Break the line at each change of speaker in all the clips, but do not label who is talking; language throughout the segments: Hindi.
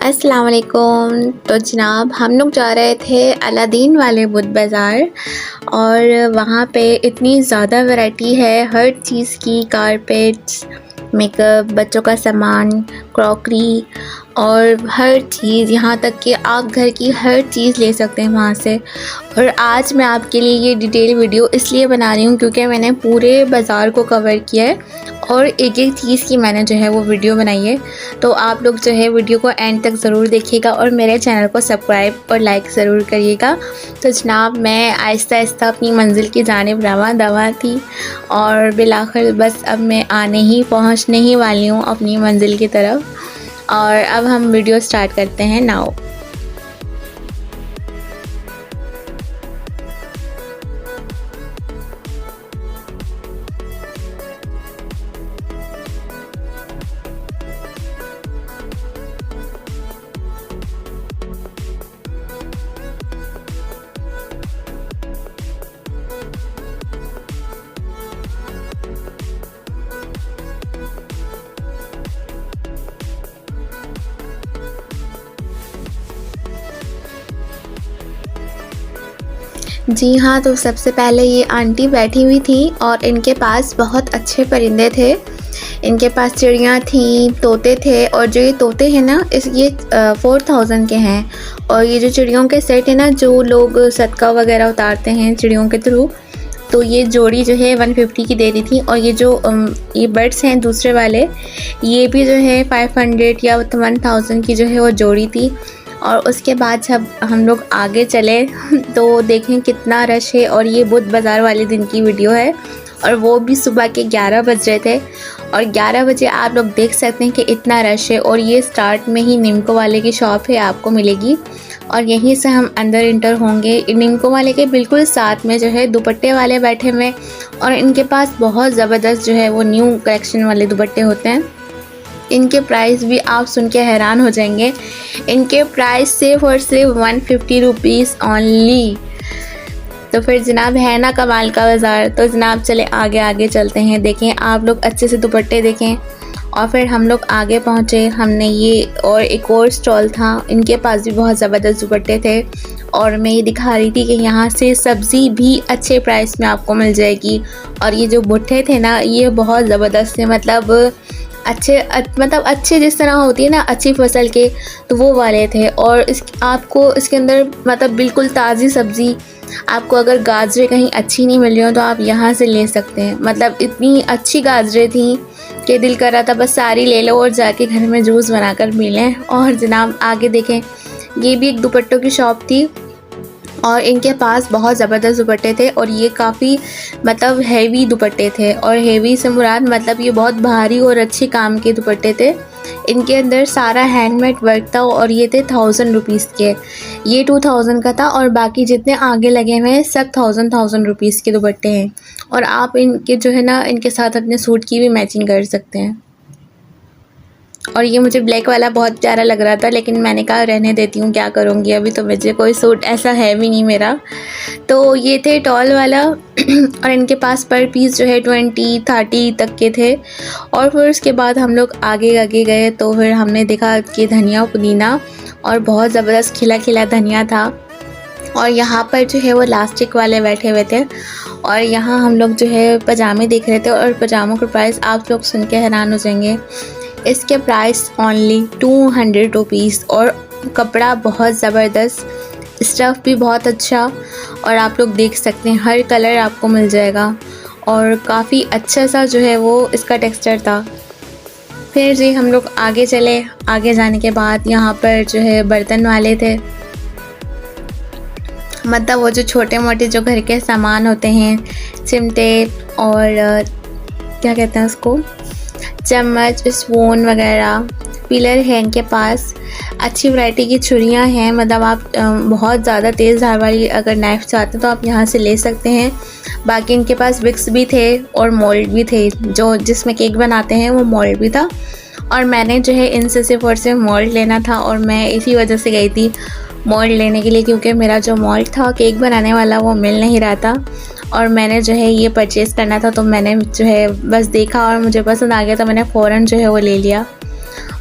अस्सलाम वालेकुम। तो जनाब हम लोग जा रहे थे अलादीन वाले बुध बाज़ार और वहाँ पे इतनी ज़्यादा वैरायटी है हर चीज़ की, कारपेट्स, मेकअप, बच्चों का सामान, क्रॉकरी और हर चीज़, यहाँ तक कि आप घर की हर चीज़ ले सकते हैं वहाँ से। और आज मैं आपके लिए ये डिटेल वीडियो इसलिए बना रही हूँ क्योंकि मैंने पूरे बाज़ार को कवर किया है और एक एक चीज़ की मैंने जो है वो वीडियो बनाई है। तो आप लोग जो है वीडियो को एंड तक ज़रूर देखिएगा और मेरे चैनल को सब्सक्राइब और लाइक ज़रूर करिएगा। तो जनाब मैं आहिस्ता आहिस्ता अपनी मंजिल की जानिब रवां थी और बिलाखिर बस अब मैं पहुँचने ही वाली हूँ अपनी मंजिल की तरफ। और अब हम वीडियो स्टार्ट करते हैं नाउ। जी हाँ, तो सबसे पहले ये आंटी बैठी हुई थी और इनके पास बहुत अच्छे परिंदे थे। इनके पास चिड़ियाँ थी, तोते थे और जो ये तोते हैं ना ये 4000 के हैं। और ये जो चिड़ियों के सेट है ना, जो लोग सदका वगैरह उतारते हैं चिड़ियों के थ्रू, तो ये जोड़ी जो है 150 की दे दी थी। और ये जो ये बर्ड्स हैं दूसरे वाले, ये भी जो है 500 या 1000 की जो है वो जोड़ी थी। और उसके बाद जब हम लोग आगे चले तो देखें कितना रश है। और ये बुध बाज़ार वाले दिन की वीडियो है और वो भी सुबह के 11 बज रहे थे और 11 बजे आप लोग देख सकते हैं कि इतना रश है। और ये स्टार्ट में ही निम्को वाले की शॉप है, आपको मिलेगी और यहीं से हम अंदर इंटर होंगे। निम्को वाले के बिल्कुल साथ में जो है दुपट्टे वाले बैठे हुए और इनके पास बहुत ज़बरदस्त जो है वो न्यू कलेक्शन वाले दुपट्टे होते हैं। इनके प्राइस भी आप सुन के हैरान हो जाएंगे। इनके प्राइस सिर्फ और सिर्फ 150 रुपीज़ ओनली। तो फिर जनाब है ना कमाल का बाज़ार। तो जनाब चले आगे चलते हैं, देखें आप लोग अच्छे से दुपट्टे देखें। और फिर हम लोग आगे पहुँचे, हमने ये और एक और स्टॉल था, इनके पास भी बहुत ज़बरदस्त दुपट्टे थे। और मैं ये दिखा रही थी कि यहाँ से सब्ज़ी भी अच्छे प्राइस में आपको मिल जाएगी। और ये जो भुट्टे थे ना, ये बहुत ज़बरदस्त थे, मतलब अच्छे जिस तरह होती है ना अच्छी फसल के, तो वो वाले थे। और आपको इसके अंदर मतलब बिल्कुल ताज़ी सब्ज़ी, आपको अगर गाजरें कहीं अच्छी नहीं मिल रही हो तो आप यहाँ से ले सकते हैं। मतलब इतनी अच्छी गाजरें थी कि दिल कर रहा था बस सारी ले लो और जाके घर में जूस बनाकर पी लें। और जनाब आगे देखें, ये भी एक दुपट्टों की शॉप थी और इनके पास बहुत ज़बरदस्त दुपट्टे थे। और ये काफ़ी मतलब हैवी दुपट्टे थे, और हैवी से मुराद मतलब ये बहुत भारी और अच्छे काम के दुपट्टे थे। इनके अंदर सारा हैंडमेड वर्क था और ये थे 1000 रुपीज़ के। ये 2000 का था और बाकी जितने आगे लगे हुए हैं सब 1000 रुपीज़ के दुपट्टे हैं। और आप इनके जो है ना इनके साथ अपने सूट की भी मैचिंग कर सकते हैं। और ये मुझे ब्लैक वाला बहुत प्यारा लग रहा था, लेकिन मैंने कहा रहने देती हूँ, क्या करूँगी, अभी तो मुझे कोई सूट ऐसा है भी नहीं मेरा। तो ये थे टॉल वाला और इनके पास पर पीस जो है 20-30 तक के थे। और फिर उसके बाद हम लोग आगे गए तो फिर हमने देखा कि धनिया पुदीना और बहुत ज़बरदस्त खिला खिला धनिया था। और यहाँ पर जो है वो लास्टिक वाले बैठे हुए थे और यहाँ हम लोग जो है पजामे देख रहे थे। और पजामों का प्राइस आप लोग सुन के हैरान हो जाएंगे। इसके प्राइस ओनली 200 रुपीज़ और कपड़ा बहुत ज़बरदस्त, स्टफ़ भी बहुत अच्छा। और आप लोग देख सकते हैं हर कलर आपको मिल जाएगा और काफ़ी अच्छा सा जो है वो इसका टेक्सचर था। फिर जी हम लोग आगे चले। आगे जाने के बाद यहाँ पर जो है बर्तन वाले थे, मतलब वो जो छोटे मोटे जो घर के सामान होते हैं, चिमटे और क्या कहते हैं उसको, चम्मच, स्पून वगैरह, पिलर है इनके पास। अच्छी वैरायटी की छुरियां हैं, मतलब आप बहुत ज़्यादा तेज़ धार वाली अगर नाइफ़ चाहते हैं तो आप यहाँ से ले सकते हैं। बाकी इनके पास विक्स भी थे और मोल्ड भी थे, जो जिसमें केक बनाते हैं वो मोल्ड भी था। और मैंने जो है इनसे सिर्फ और सिर्फ मोल्ड लेना था और मैं इसी वजह से गई थी मोल्ड लेने के लिए, क्योंकि मेरा जो मोल्ड था केक बनाने वाला वो मिल नहीं रहा था। और मैंने जो है ये परचेज़ करना था, तो मैंने जो है बस देखा और मुझे पसंद आ गया तो मैंने फ़ौरन जो है वो ले लिया।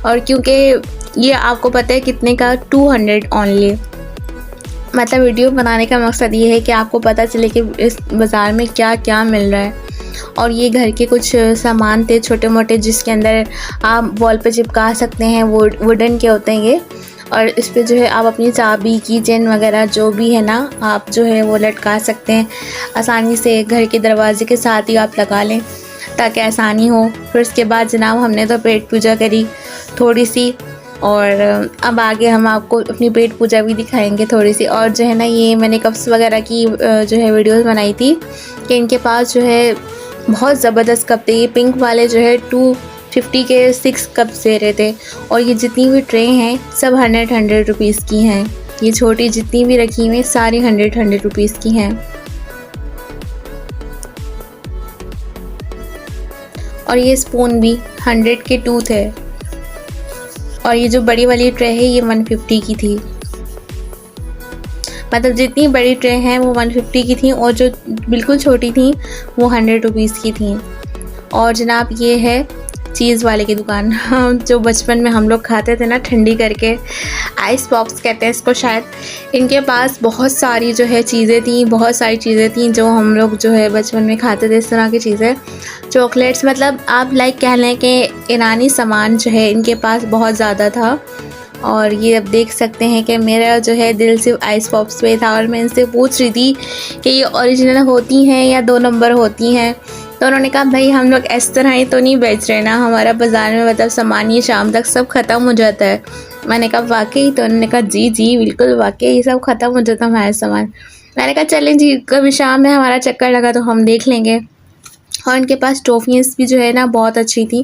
और क्योंकि ये आपको पता है कितने का, 200 ओनली। मतलब वीडियो बनाने का मकसद ये है कि आपको पता चले कि इस बाज़ार में क्या क्या मिल रहा है। और ये घर के कुछ सामान थे छोटे मोटे, जिसके अंदर आप वॉल पे चिपका सकते हैं, वुडन के होते हैं ये। और इस पे जो है आप अपनी चाबी, की चेन वगैरह जो भी है ना, आप जो है वो लटका सकते हैं आसानी से। घर के दरवाजे के साथ ही आप लगा लें ताकि आसानी हो। फिर उसके बाद जनाब हमने तो पेट पूजा करी थोड़ी सी, और अब आगे हम आपको अपनी पेट पूजा भी दिखाएंगे थोड़ी सी। और जो है ना, ये मैंने कप्स वगैरह की जो है वीडियोस बनाई थी कि इनके पास जो है बहुत ज़बरदस्त कप थे। ये पिंक वाले जो है 250 के 6 कप्स दे रहे थे। और ये जितनी भी ट्रे हैं सब 100 रुपीज़ की हैं। ये छोटी जितनी भी रखी हुई सारी 100 रुपीज़ की हैं। और ये स्पून भी 100 के 2 थे। और ये जो बड़ी वाली ट्रे है ये 150 की थी। मतलब जितनी बड़ी ट्रे हैं वो 150 की थी, और जो बिल्कुल छोटी थी वो 100 रुपीज़ की थी। और जनाब ये है चीज़ वाले की दुकान, जो बचपन में हम लोग खाते थे ना ठंडी करके, आइस पॉप्स कहते हैं इसको शायद। इनके पास बहुत सारी जो है चीज़ें थी, बहुत सारी चीज़ें थी जो हम लोग जो है बचपन में खाते थे, इस तरह की चीज़ें, चॉकलेट्स। मतलब आप लाइक कह लें कि ईरानी सामान जो है इनके पास बहुत ज़्यादा था। और ये अब देख सकते हैं कि मेरा जो है दिल सिर्फ आइस पॉप्स पे था। और मैं इनसे पूछ रही थी कि ये ओरिजिनल होती हैं या 2 नंबर होती हैं, तो उन्होंने कहा भाई हम लोग इस तरह ही तो नहीं बेच रहे ना, हमारा बाज़ार में मतलब सामान ये शाम तक सब ख़त्म हो जाता है। मैंने कहा वाकई? तो उन्होंने कहा जी जी बिल्कुल वाकई, ये सब ख़त्म हो जाता है हमारा सामान। मैंने कहा चलें जी, कभी शाम में हमारा चक्कर लगा तो हम देख लेंगे। और इनके पास टॉफ़ीज़ भी जो है ना बहुत अच्छी थी।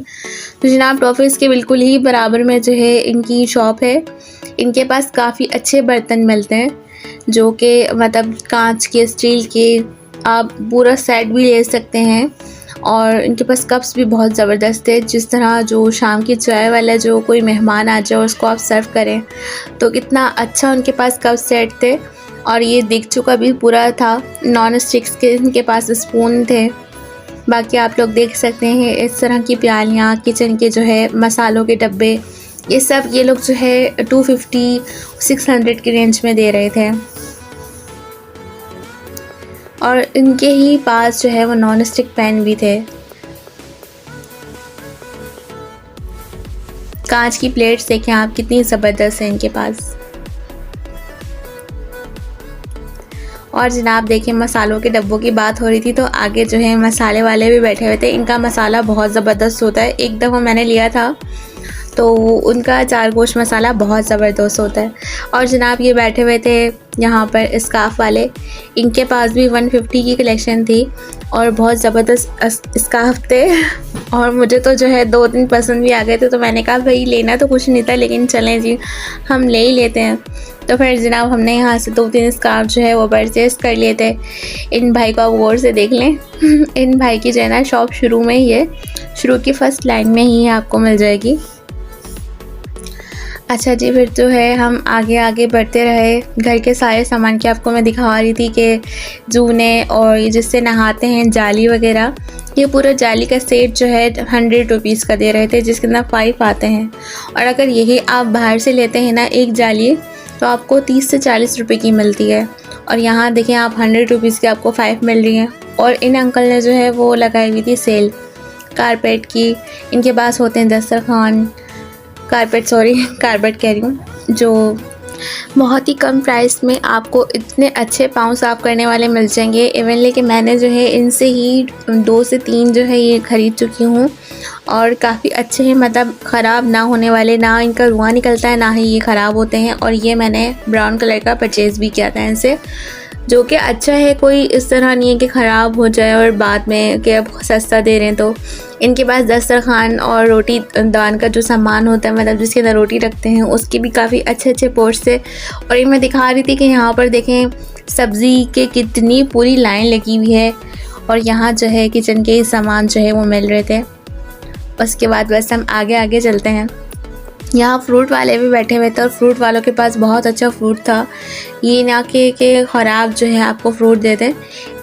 तो जनाब टॉफ़ीज़ के बिल्कुल ही बराबर में जो है इनकी शॉप है। इनके पास काफ़ी अच्छे बर्तन मिलते हैं, जो कि मतलब कांच के, स्टील के, आप पूरा सेट भी ले सकते हैं। और इनके पास कप्स भी बहुत ज़बरदस्त है, जिस तरह जो शाम की चाय वाला जो कोई मेहमान आ जाए उसको आप सर्व करें तो कितना अच्छा उनके पास कप सेट थे। और ये देगचू का भी पूरा था, नॉन स्टिक्स के इनके पास स्पून थे। बाकी आप लोग देख सकते हैं इस तरह की प्यालियाँ, किचन के जो है मसालों के डब्बे, ये सब ये लोग जो है 250-600 की रेंज में दे रहे थे। और इनके ही पास जो है वो नॉन स्टिक पैन भी थे। कांच की प्लेट्स देखें आप कितनी ज़बरदस्त है इनके पास। और जनाब देखें मसालों के डब्बों की बात हो रही थी, तो आगे जो है मसाले वाले भी बैठे हुए थे। इनका मसाला बहुत ज़बरदस्त होता है, एक दफ़ा मैंने लिया था तो उनका 4 गोश्त मसाला बहुत ज़बरदस्त होता है। और जनाब ये बैठे हुए थे यहाँ पर स्काफ़ वाले, इनके पास भी 150 की कलेक्शन थी और बहुत ज़बरदस्त स्काफ़ थे। और मुझे तो जो है 2-3 पसंद भी आ गए थे, तो मैंने कहा भाई लेना तो कुछ नहीं था लेकिन चलें जी हम ले ही लेते हैं। तो फिर जनाब हमने यहाँ से 2-3 स्कार्फ जो है वो परचेज़ कर लिए थे। इन भाई को आप गौर से देख लें, इन भाई की जो है ना शॉप शुरू में ही है, शुरू की फ़र्स्ट लाइन में ही आपको मिल जाएगी। अच्छा जी, फिर जो है हम आगे आगे बढ़ते रहे। घर के सारे सामान की आपको मैं दिखा रही थी कि जूने और ये जिससे नहाते हैं जाली वगैरह, ये पूरा जाली का सेट जो है 100 रुपीज़ का दे रहे थे, जिसके अंदर 5 आते हैं। और अगर यही आप बाहर से लेते हैं ना एक जाली, तो आपको 30 से 40 रुपये की मिलती है। और यहाँ देखें आप 100 रुपीज़ की आपको 5 मिल रही हैं। और इन अंकल ने जो है वो लगाई हुई थी सेल कारपेट की। इनके पास होते हैं दस्तरखान, कारपेट कह रही हूँ, जो बहुत ही कम प्राइस में आपको इतने अच्छे पाँव साफ़ करने वाले मिल जाएंगे। इवन लेके मैंने जो है इनसे ही 2 से 3 जो है ये ख़रीद चुकी हूँ और काफ़ी अच्छे हैं, मतलब ख़राब ना होने वाले, ना इनका धुआं निकलता है ना ही ये ख़राब होते हैं। और ये मैंने ब्राउन कलर का परचेज़ भी किया था इनसे, जो कि अच्छा है, कोई इस तरह नहीं है कि ख़राब हो जाए और बाद में कि अब सस्ता दे रहे हैं। तो इनके पास दस्तरखान और रोटी दान का जो सामान होता है, मतलब जिसके अंदर रोटी रखते हैं, उसके भी काफ़ी अच्छे अच्छे पोर्स थे। और ये मैं दिखा रही थी कि यहाँ पर देखें सब्ज़ी के कितनी पूरी लाइन लगी हुई है। और यहाँ जो है किचन के सामान जो है वो मिल रहे थे। उसके बाद बस हम आगे आगे चलते हैं। यहाँ फ्रूट वाले भी बैठे हुए थे और फ्रूट वालों के पास बहुत अच्छा फ्रूट था। ये ना कि ख़राब जो है आपको फ्रूट देते,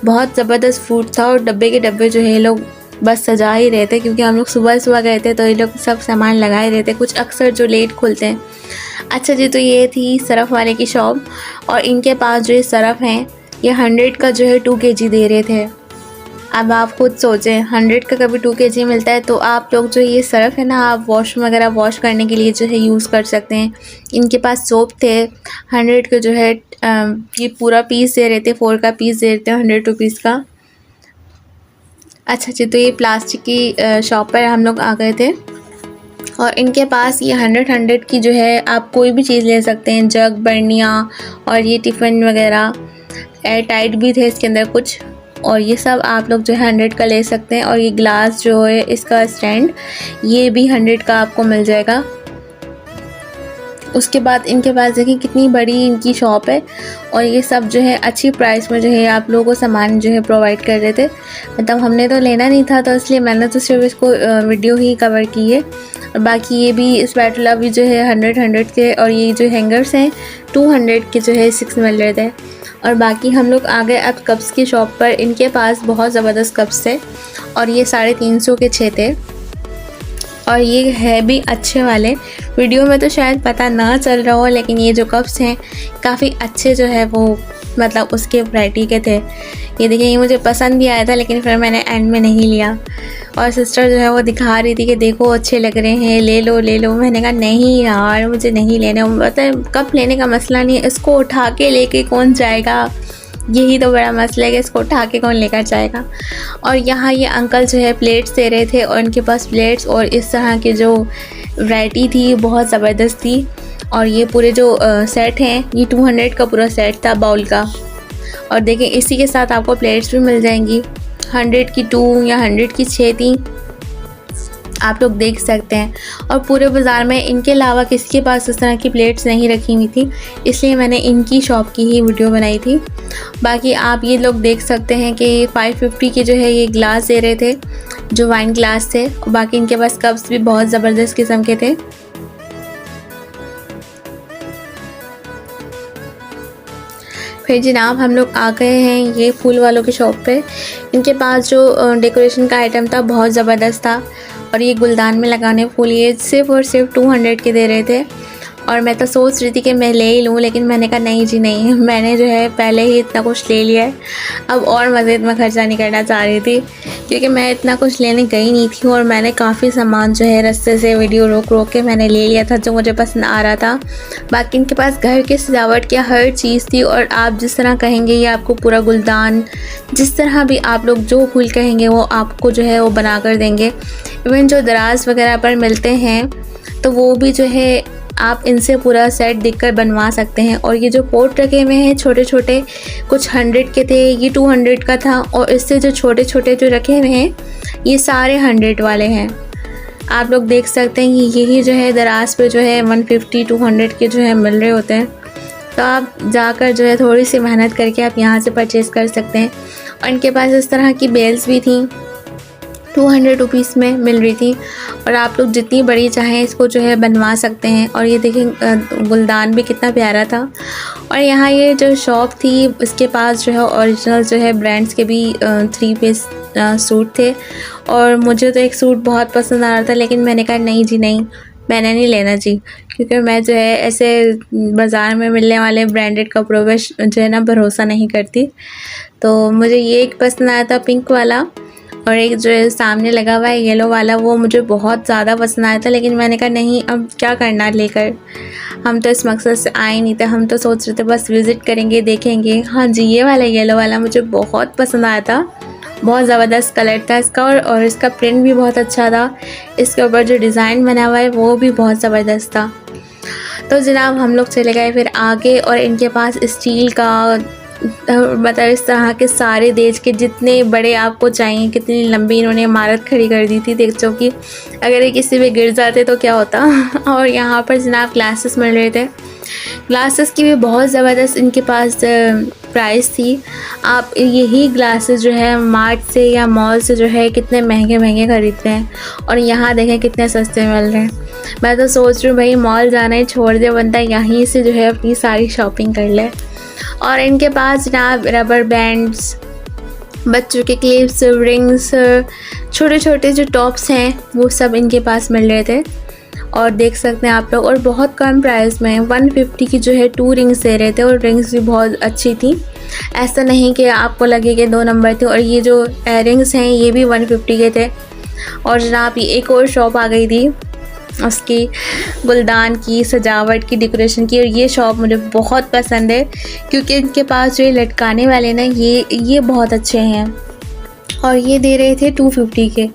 बहुत ज़बरदस्त फ्रूट था। और डब्बे के डब्बे जो है लोग बस सजा ही रहे थे, क्योंकि हम लोग सुबह सुबह गए थे तो ये लोग सब सामान लगा ही रहे थे, कुछ अक्सर जो लेट खुलते हैं। अच्छा जी, तो ये थी सरफ़ वाले की शॉप, और इनके पास जो ये सरफ़ हैं ये 100 का जो है 2 kg दे रहे थे। अब आप खुद सोचें, 100 का कभी 2 kg मिलता है, तो आप लोग जो ये सरफ़ है ना, आप वॉशरूम वगैरह वॉश करने के लिए जो है यूज़ कर सकते हैं। इनके पास सोप थे 100 के जो है ये पूरा पीस दे रहे थे, 4 का पीस दे रहे थे 100 रुपीज़ का। अच्छा जी, तो ये प्लास्टिक की शॉप पर हम लोग आ गए थे, और इनके पास ये 100 की जो है आप कोई भी चीज़ ले सकते हैं, जग, बर्नियाँ और ये टिफ़िन वगैरह, एयर टाइट भी थे इसके अंदर कुछ, और ये सब आप लोग जो है 100 का ले सकते हैं। और ये ग्लास जो है इसका स्टैंड, ये भी 100 का आपको मिल जाएगा। उसके बाद इनके पास देखिए कितनी बड़ी इनकी शॉप है, और ये सब जो है अच्छी प्राइस में जो है आप लोगों को सामान जो है प्रोवाइड कर रहे थे। मतलब हमने तो लेना नहीं था, तो इसलिए मैंने तो सिर्फ इसको वीडियो ही कवर की है। और बाकी ये भी स्पैटुला भी जो है 100 के, और ये जो हैंगर्स हैं 200 के जो है 6 मिल रहे थे। और बाकी हम लोग आ गए अब कप्स की शॉप पर। इनके पास बहुत ज़बरदस्त कप्स थे, और ये 350 के 6 थे, और ये है भी अच्छे वाले। वीडियो में तो शायद पता ना चल रहा हो, लेकिन ये जो कप्स हैं काफ़ी अच्छे जो है वो मतलब उसके वैरायटी के थे। ये देखिए, ये मुझे पसंद भी आया था, लेकिन फिर मैंने एंड में नहीं लिया। और सिस्टर जो है वो दिखा रही थी कि देखो अच्छे लग रहे हैं, ले लो ले लो। मैंने कहा नहीं यार, मुझे नहीं लेने। मतलब कप लेने का मसला नहीं है, इसको उठा के लेके कौन जाएगा, यही तो बड़ा मसला है कि इसको उठा के कौन लेकर जाएगा। और यहाँ ये अंकल जो है प्लेट्स दे रहे थे, और इनके पास प्लेट्स और इस तरह की जो वैरायटी थी बहुत ज़बरदस्त थी। और ये पूरे जो सेट हैं, ये 200 का पूरा सेट था बाउल का। और देखिए इसी के साथ आपको प्लेट्स भी मिल जाएंगी, 100 की 2 या 100 की 6 थी, आप लोग देख सकते हैं। और पूरे बाज़ार में इनके अलावा किसी के पास इस तरह की प्लेट्स नहीं रखी हुई थी, इसलिए मैंने इनकी शॉप की ही वीडियो बनाई थी। बाकी आप ये लोग देख सकते हैं कि 550 के जो है ये ग्लास दे रहे थे, जो वाइन ग्लास थे। और बाकी इनके पास कप्स भी बहुत ज़बरदस्त किस्म के थे। फिर जनाब हम लोग आ गए हैं ये फूल वालों की शॉप पे। इनके पास जो डेकोरेशन का आइटम था बहुत ज़बरदस्त था, और ये गुलदान में लगाने फूल ये सिर्फ़ और सिर्फ 200 के दे रहे थे। और मैं तो सोच रही थी कि मैं ले ही लूँ, लेकिन मैंने कहा नहीं जी नहीं, मैंने जो है पहले ही इतना कुछ ले लिया है, अब और मज़ीद में ख़र्चा नहीं करना चाह रही थी, क्योंकि मैं इतना कुछ लेने गई नहीं थी। और मैंने काफ़ी सामान जो है रास्ते से वीडियो रोक रोक के मैंने ले लिया था जो मुझे पसंद आ रहा था। बाकी इनके पास घर की सजावट की हर चीज़ थी, और आप जिस तरह कहेंगे ये आपको पूरा गुलदान, जिस तरह भी आप लोग जो फूल कहेंगे वो आपको जो है वो बना कर देंगे। इवन जो दराज वगैरह पर मिलते हैं तो वो भी जो है आप इनसे पूरा सेट देखकर बनवा सकते हैं। और ये जो पोट रखे हुए हैं छोटे छोटे, कुछ 100 के थे, ये 200 का था, और इससे जो छोटे छोटे जो रखे हुए हैं ये सारे 100 वाले हैं। आप लोग देख सकते हैं कि यही जो है दराज पे जो है 150-200 के जो है मिल रहे होते हैं। तो आप जाकर जो है थोड़ी सी मेहनत करके आप यहाँ से परचेज़ कर सकते हैं। और इनके पास इस तरह की बेल्स भी थी, 200 रुपीज़ में मिल रही थी, और आप लोग जितनी बड़ी चाहें इसको जो है बनवा सकते हैं। और ये देखें गुलदान भी कितना प्यारा था। और यहाँ ये जो शॉप थी इसके पास जो है ओरिजिनल जो है ब्रांड्स के भी 3 पीस सूट थे, और मुझे तो एक सूट बहुत पसंद आ रहा था, लेकिन मैंने कहा नहीं जी नहीं, मैंने नहीं लेना जी, क्योंकि मैं जो है ऐसे बाज़ार में मिलने वाले ब्रांडेड कपड़ों पर जो है ना भरोसा नहीं करती। तो मुझे ये एक पसंद आया था पिंक वाला, और एक जो है सामने लगा हुआ है येलो वाला, वो मुझे बहुत ज़्यादा पसंद आया था, लेकिन मैंने कहा नहीं अब क्या करना लेकर, हम तो इस मकसद से आए नहीं थे, हम तो सोच रहे थे बस विज़िट करेंगे देखेंगे। हाँ जी, ये वाला येलो वाला मुझे बहुत पसंद आया था, बहुत ज़बरदस्त कलर था इसका, और इसका प्रिंट भी बहुत अच्छा था, इसके ऊपर जो डिज़ाइन बना हुआ है वो भी बहुत ज़बरदस्त था। तो जनाब हम लोग चले गए फिर आगे, और इनके पास स्टील का मतलब इस तरह के सारे देश के जितने बड़े आपको चाहिए, कितनी लंबी इन्होंने इमारत खड़ी कर दी थी, देख जो कि अगर ये किसी पे गिर जाते तो क्या होता। और यहाँ पर जनाब ग्लासेस मिल रहे थे, ग्लासेस की भी बहुत ज़बरदस्त इनके पास प्राइस थी। आप यही ग्लासेस जो है मार्ट से या मॉल से जो है कितने महंगे महंगे ख़रीदते हैं, और यहाँ देखें कितने सस्ते मिल रहे हैं। मैं तो सोच रही हूँ भाई मॉल जाना ही छोड़ दे बंदा, यहीं से जो है अपनी सारी शॉपिंग कर ले। और इनके पास जनाब रबर बैंड्स बच्चों के क्लिप्स, रिंग्स, छोटे छोटे जो टॉप्स हैं वो सब इनके पास मिल रहे थे। और देख सकते हैं आप लोग, और बहुत कम प्राइस में 150 की जो है 2 रिंग्स दे रहे थे, और रिंग्स भी बहुत अच्छी थी। ऐसा नहीं कि आपको लगे कि 2 नंबर थे। और ये जो रिंग्स हैं ये भी 150 के थे। और जनाब ये एक और शॉप आ गई थी उसकी गुलदान की, सजावट की, डेकोरेशन की। और ये शॉप मुझे बहुत पसंद है क्योंकि इनके पास जो ये लटकाने वाले ना ये बहुत अच्छे हैं। और ये दे रहे थे 250 के।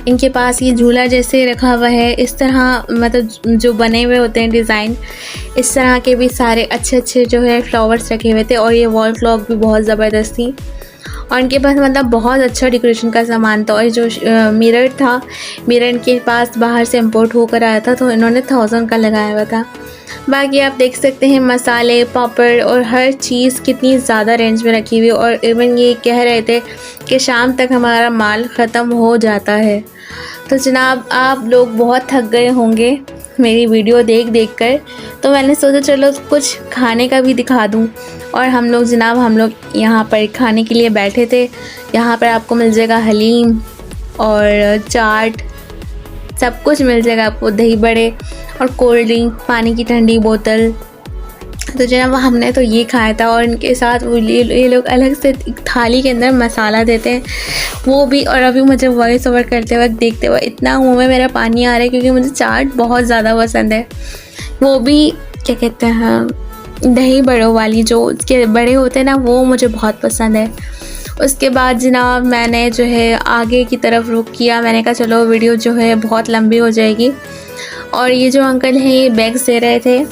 इनके पास ये झूला जैसे रखा हुआ है, इस तरह मतलब जो बने हुए होते हैं डिज़ाइन, इस तरह के भी सारे अच्छे अच्छे जो है फ्लावर्स रखे हुए थे। और ये वॉल क्लॉक भी बहुत ज़बरदस्त थी। और इनके पास मतलब बहुत अच्छा डेकोरेशन का सामान था। और जो मिरर था, मिरर इनके पास बाहर से इंपोर्ट होकर आया था, तो इन्होंने 1000 का लगाया हुआ था। बाकी आप देख सकते हैं मसाले, पापड़ और हर चीज़ कितनी ज़्यादा रेंज में रखी हुई। और इवन ये कह रहे थे कि शाम तक हमारा माल ख़त्म हो जाता है। तो जनाब आप लोग बहुत थक गए होंगे मेरी वीडियो देख देख कर, तो मैंने सोचा चलो कुछ खाने का भी दिखा दूं। और हम लोग यहाँ पर खाने के लिए बैठे थे। यहाँ पर आपको मिल जाएगा हलीम और चाट, सब कुछ मिल जाएगा आपको, दही बड़े और कोल्ड ड्रिंक, पानी की ठंडी बोतल। तो जनाब हमने तो ये खाया था। और इनके साथ वो ये लोग अलग से एक थाली के अंदर मसाला देते हैं वो भी। और अभी मुझे वॉइस ओवर करते वक्त देखते हुए इतना मुंह में मेरा पानी आ रहा है क्योंकि मुझे चाट बहुत ज़्यादा पसंद है। वो भी क्या कहते हैं, दही बड़ों वाली, जो उसके बड़े होते हैं ना, वो मुझे बहुत पसंद है। उसके बाद जनाब मैंने जो है आगे की तरफ रुख किया। मैंने कहा चलो वीडियो जो है बहुत लंबी हो जाएगी। और ये जो अंकल हैं ये बैग्स दे रहे थे,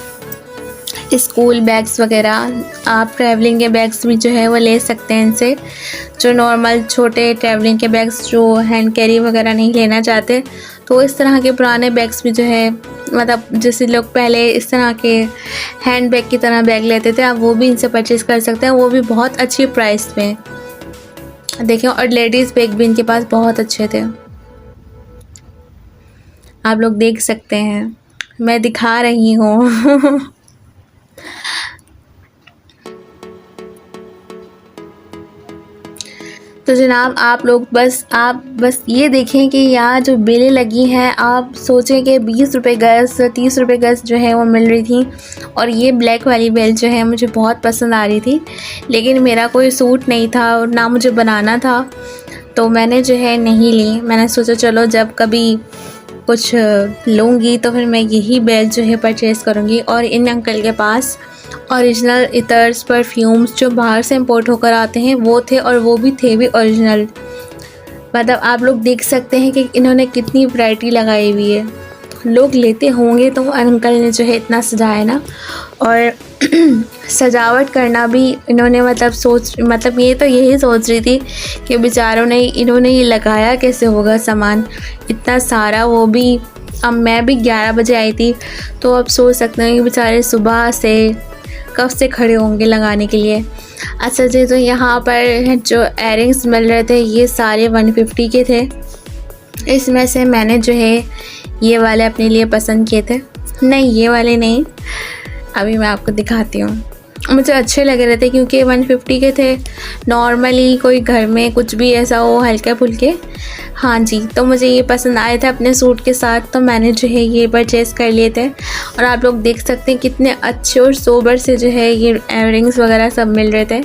स्कूल बैग्स वगैरह। आप ट्रैवलिंग के बैग्स भी जो है वो ले सकते हैं इनसे, जो नॉर्मल छोटे ट्रैवलिंग के बैग्स जो हैंड कैरी वगैरह नहीं लेना चाहते, तो इस तरह के पुराने बैग्स भी जो है, मतलब जैसे लोग पहले इस तरह के हैंड बैग की तरह बैग लेते थे, आप वो भी इनसे परचेज़ कर सकते हैं। वो भी बहुत अच्छी प्राइस में देखें। और लेडीज़ बैग भी इनके पास बहुत अच्छे थे, आप लोग देख सकते हैं, मैं दिखा रही हूँ। तो जनाब आप लोग बस ये देखें कि यहाँ जो बेलें लगी हैं, आप सोचें कि 20 रुपये गज़, 30 रुपये गज़ जो है वो मिल रही थी। और ये ब्लैक वाली बेल जो है मुझे बहुत पसंद आ रही थी, लेकिन मेरा कोई सूट नहीं था और ना मुझे बनाना था, तो मैंने जो है नहीं ली। मैंने सोचा चलो जब कभी कुछ लूँगी तो फिर मैं यही बेल जो है परचेज़ करूँगी। और इन अंकल के पास ओरिजिनल इतर्स, परफ्यूम्स जो बाहर से इंपोर्ट होकर आते हैं वो थे, और वो भी थे भी ओरिजिनल। मतलब आप लोग देख सकते हैं कि इन्होंने कितनी वैरायटी लगाई हुई है। लोग लेते होंगे तो अंकल ने जो है इतना सजाया ना। और सजावट करना भी इन्होंने मतलब ये तो यही सोच रही थी कि बेचारों ने इन्होंने ये लगाया कैसे होगा सामान इतना सारा। वो भी अब मैं भी 11 बजे आई थी, तो अब सोच सकते हैं कि बेचारे सुबह से कब से खड़े होंगे लगाने के लिए। अच्छा जी, तो यहाँ पर जो एयरिंग्स मिल रहे थे ये सारे 150 के थे। इसमें से मैंने जो है ये वाले अपने लिए पसंद किए थे। नहीं, ये वाले नहीं, अभी मैं आपको दिखाती हूँ। मुझे अच्छे लग रहे थे क्योंकि 150 के थे। नॉर्मली कोई घर में कुछ भी ऐसा हो हल्के फुल्के, हाँ जी, तो मुझे ये पसंद आए थे अपने सूट के साथ, तो मैंने जो है ये परचेज़ कर लिए थे। और आप लोग देख सकते हैं कितने अच्छे और सोबर से जो है ये इयररिंग्स वगैरह सब मिल रहे थे,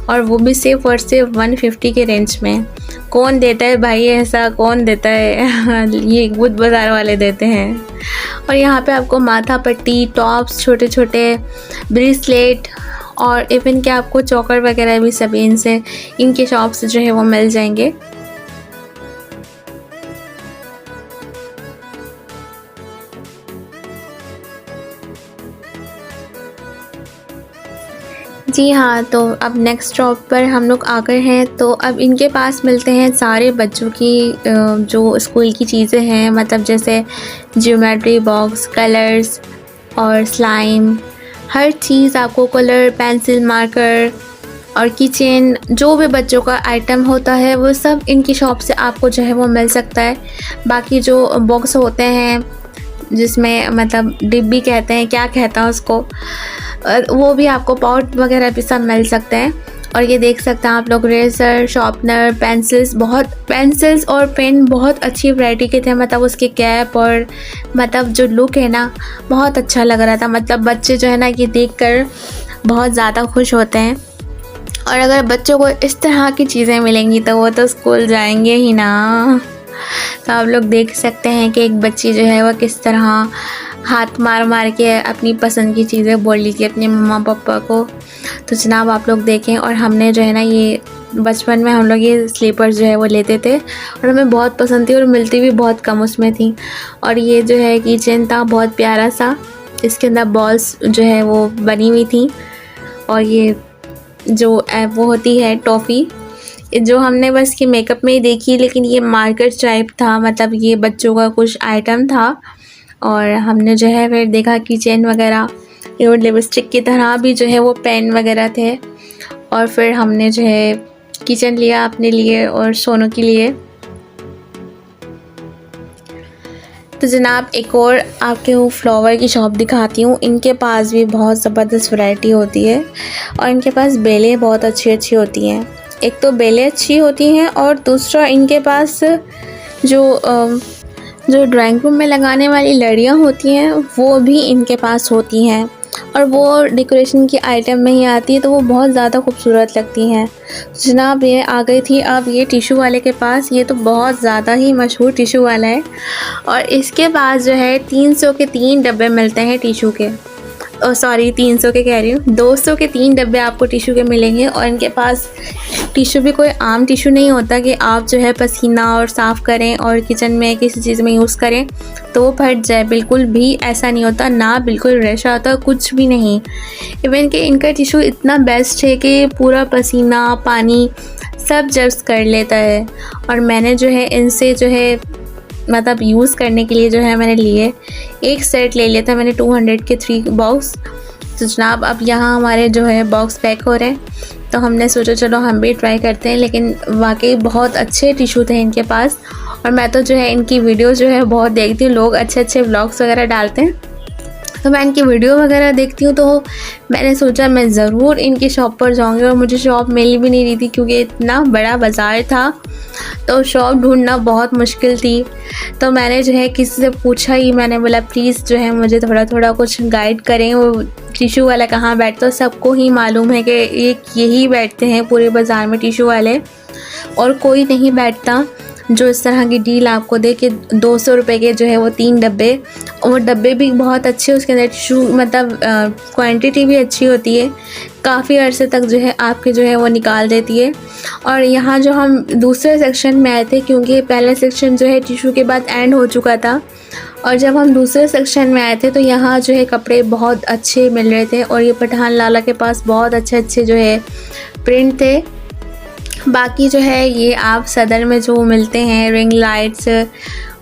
और वो भी सिर्फ और सिर्फ 150 के रेंज में। कौन देता है भाई ऐसा, कौन देता है? ये बुध बाज़ार वाले देते हैं। और यहाँ पे आपको माथा पट्टी, टॉप्स, छोटे छोटे ब्रेसलेट और इवन के आपको चोकर वगैरह भी सभी इनके शॉप से जो है वो मिल जाएंगे। जी हाँ, तो अब नेक्स्ट स्टॉप पर हम लोग आ गए हैं। तो अब इनके पास मिलते हैं सारे बच्चों की जो स्कूल की चीज़ें हैं, मतलब जैसे ज्योमेट्री बॉक्स, कलर्स और स्लाइम, हर चीज़ आपको, कलर, पेंसिल, मार्कर और कीचेन, जो भी बच्चों का आइटम होता है वो सब इनकी शॉप से आपको जो है वो मिल सकता है। बाकी जो बॉक्स होते हैं जिसमें मतलब डिब्बी कहते हैं, क्या कहता है उसको, वो भी आपको पाउट वगैरह भी सब मिल सकते हैं। और ये देख सकते हैं आप लोग रेजर, शार्पनर, पेंसिल्स और पेन बहुत अच्छी वैरायटी के थे। मतलब उसके कैप और मतलब जो लुक है ना बहुत अच्छा लग रहा था। मतलब बच्चे जो है ना ये देखकर बहुत ज़्यादा खुश होते हैं। और अगर बच्चों को इस तरह की चीज़ें मिलेंगी तो वो तो स्कूल जाएंगे ही ना। तो आप लोग देख सकते हैं कि एक बच्ची जो है वो किस तरह हाथ मार मार के अपनी पसंद की चीज़ें बोल ली थी अपने मम्मा पापा को। तो जनाब आप लोग देखें, और हमने जो है ना ये बचपन में हम लोग ये स्लीपर्स जो है वो लेते थे और हमें बहुत पसंद थी और मिलती भी बहुत कम उसमें थी। और ये जो है कीचेन था बहुत प्यारा सा, इसके अंदर बॉल्स जो है वो बनी हुई थी। और ये जो वो होती है टॉफ़ी, जो हमने बस कि मेकअप में ही देखी, लेकिन ये मार्केट टाइप था। मतलब ये बच्चों का कुछ आइटम था। और हमने जो है फिर देखा कि चेन वगैरह और लिपस्टिक की तरह भी जो है वो पेन वगैरह थे। और फिर हमने जो है किचन लिया अपने लिए और सोनू के लिए। तो जनाब एक और आपके वो फ्लावर की शॉप दिखाती हूँ। इनके पास भी बहुत ज़बरदस्त वैरायटी होती है और इनके पास बेलें बहुत अच्छी होती हैं। एक तो बेलें अच्छी होती हैं और दूसरा इनके पास जो ड्राइंग रूम में लगाने वाली लड़ियाँ होती हैं वो भी इनके पास होती हैं और वो डेकोरेशन की आइटम में ही आती है, तो वो बहुत ज़्यादा खूबसूरत लगती हैं। जनाब ये आ गई थी अब ये टिशू वाले के पास। ये तो बहुत ज़्यादा ही मशहूर टिशू वाला है और इसके पास जो है 300 के 3 डब्बे मिलते हैं टिशू के। सॉरी 300 के कह रही हूँ, 200 के 3 डब्बे आपको टिशू के मिलेंगे। और इनके पास टिशू भी कोई आम टिशू नहीं होता कि आप जो है पसीना और साफ़ करें और किचन में किसी चीज़ में यूज़ करें तो वो फट जाए, बिल्कुल भी ऐसा नहीं होता ना, बिल्कुल रेशा होता कुछ भी नहीं। इवन कि इनका टिशू इतना बेस्ट है कि पूरा पसीना पानी सब जब्स कर लेता है। और मैंने जो है इनसे जो है मतलब यूज़ करने के लिए जो है मैंने लिए एक सेट ले लिया था मैंने 200 के 3 बॉक्स। तो जनाब अब यहाँ हमारे जो है बॉक्स पैक हो रहे हैं, तो हमने सोचा चलो हम भी ट्राई करते हैं। लेकिन वाकई बहुत अच्छे टिशू थे इनके पास और मैं तो जो है इनकी वीडियो जो है बहुत देखती हूँ। लोग अच्छे व्लॉग्स वगैरह डालते हैं तो मैं इनकी वीडियो वगैरह देखती हूँ। तो मैंने सोचा मैं ज़रूर इनकी शॉप पर जाऊँगी और मुझे शॉप मिल भी नहीं रही थी क्योंकि इतना बड़ा बाज़ार था, तो शॉप ढूंढना बहुत मुश्किल थी। तो मैंने जो है किसी से पूछा ही, मैंने बोला प्लीज़ जो है मुझे थोड़ा कुछ गाइड करें, वो टिशू वाला कहाँ बैठता। सबको ही मालूम है कि यही बैठते हैं पूरे बाज़ार में टिशू वाले, और कोई नहीं बैठता जो इस तरह की डील आपको दे कि 200 रुपये के जो है वो 3 डब्बे। और वो डब्बे भी बहुत अच्छे, उसके अंदर टिशू मतलब क्वांटिटी भी अच्छी होती है, काफ़ी अरसे तक जो है आपके जो है वो निकाल देती है। और यहाँ जो हम दूसरे सेक्शन में आए थे क्योंकि पहला सेक्शन जो है टिशू के बाद एंड हो चुका था, और जब हम दूसरे सेक्शन में आए थे तो यहाँ जो है कपड़े बहुत अच्छे मिल रहे थे और ये पठान लाला के पास बहुत अच्छे जो है प्रिंट थे। बाकी जो है ये आप सदर में जो मिलते हैं रिंग लाइट्स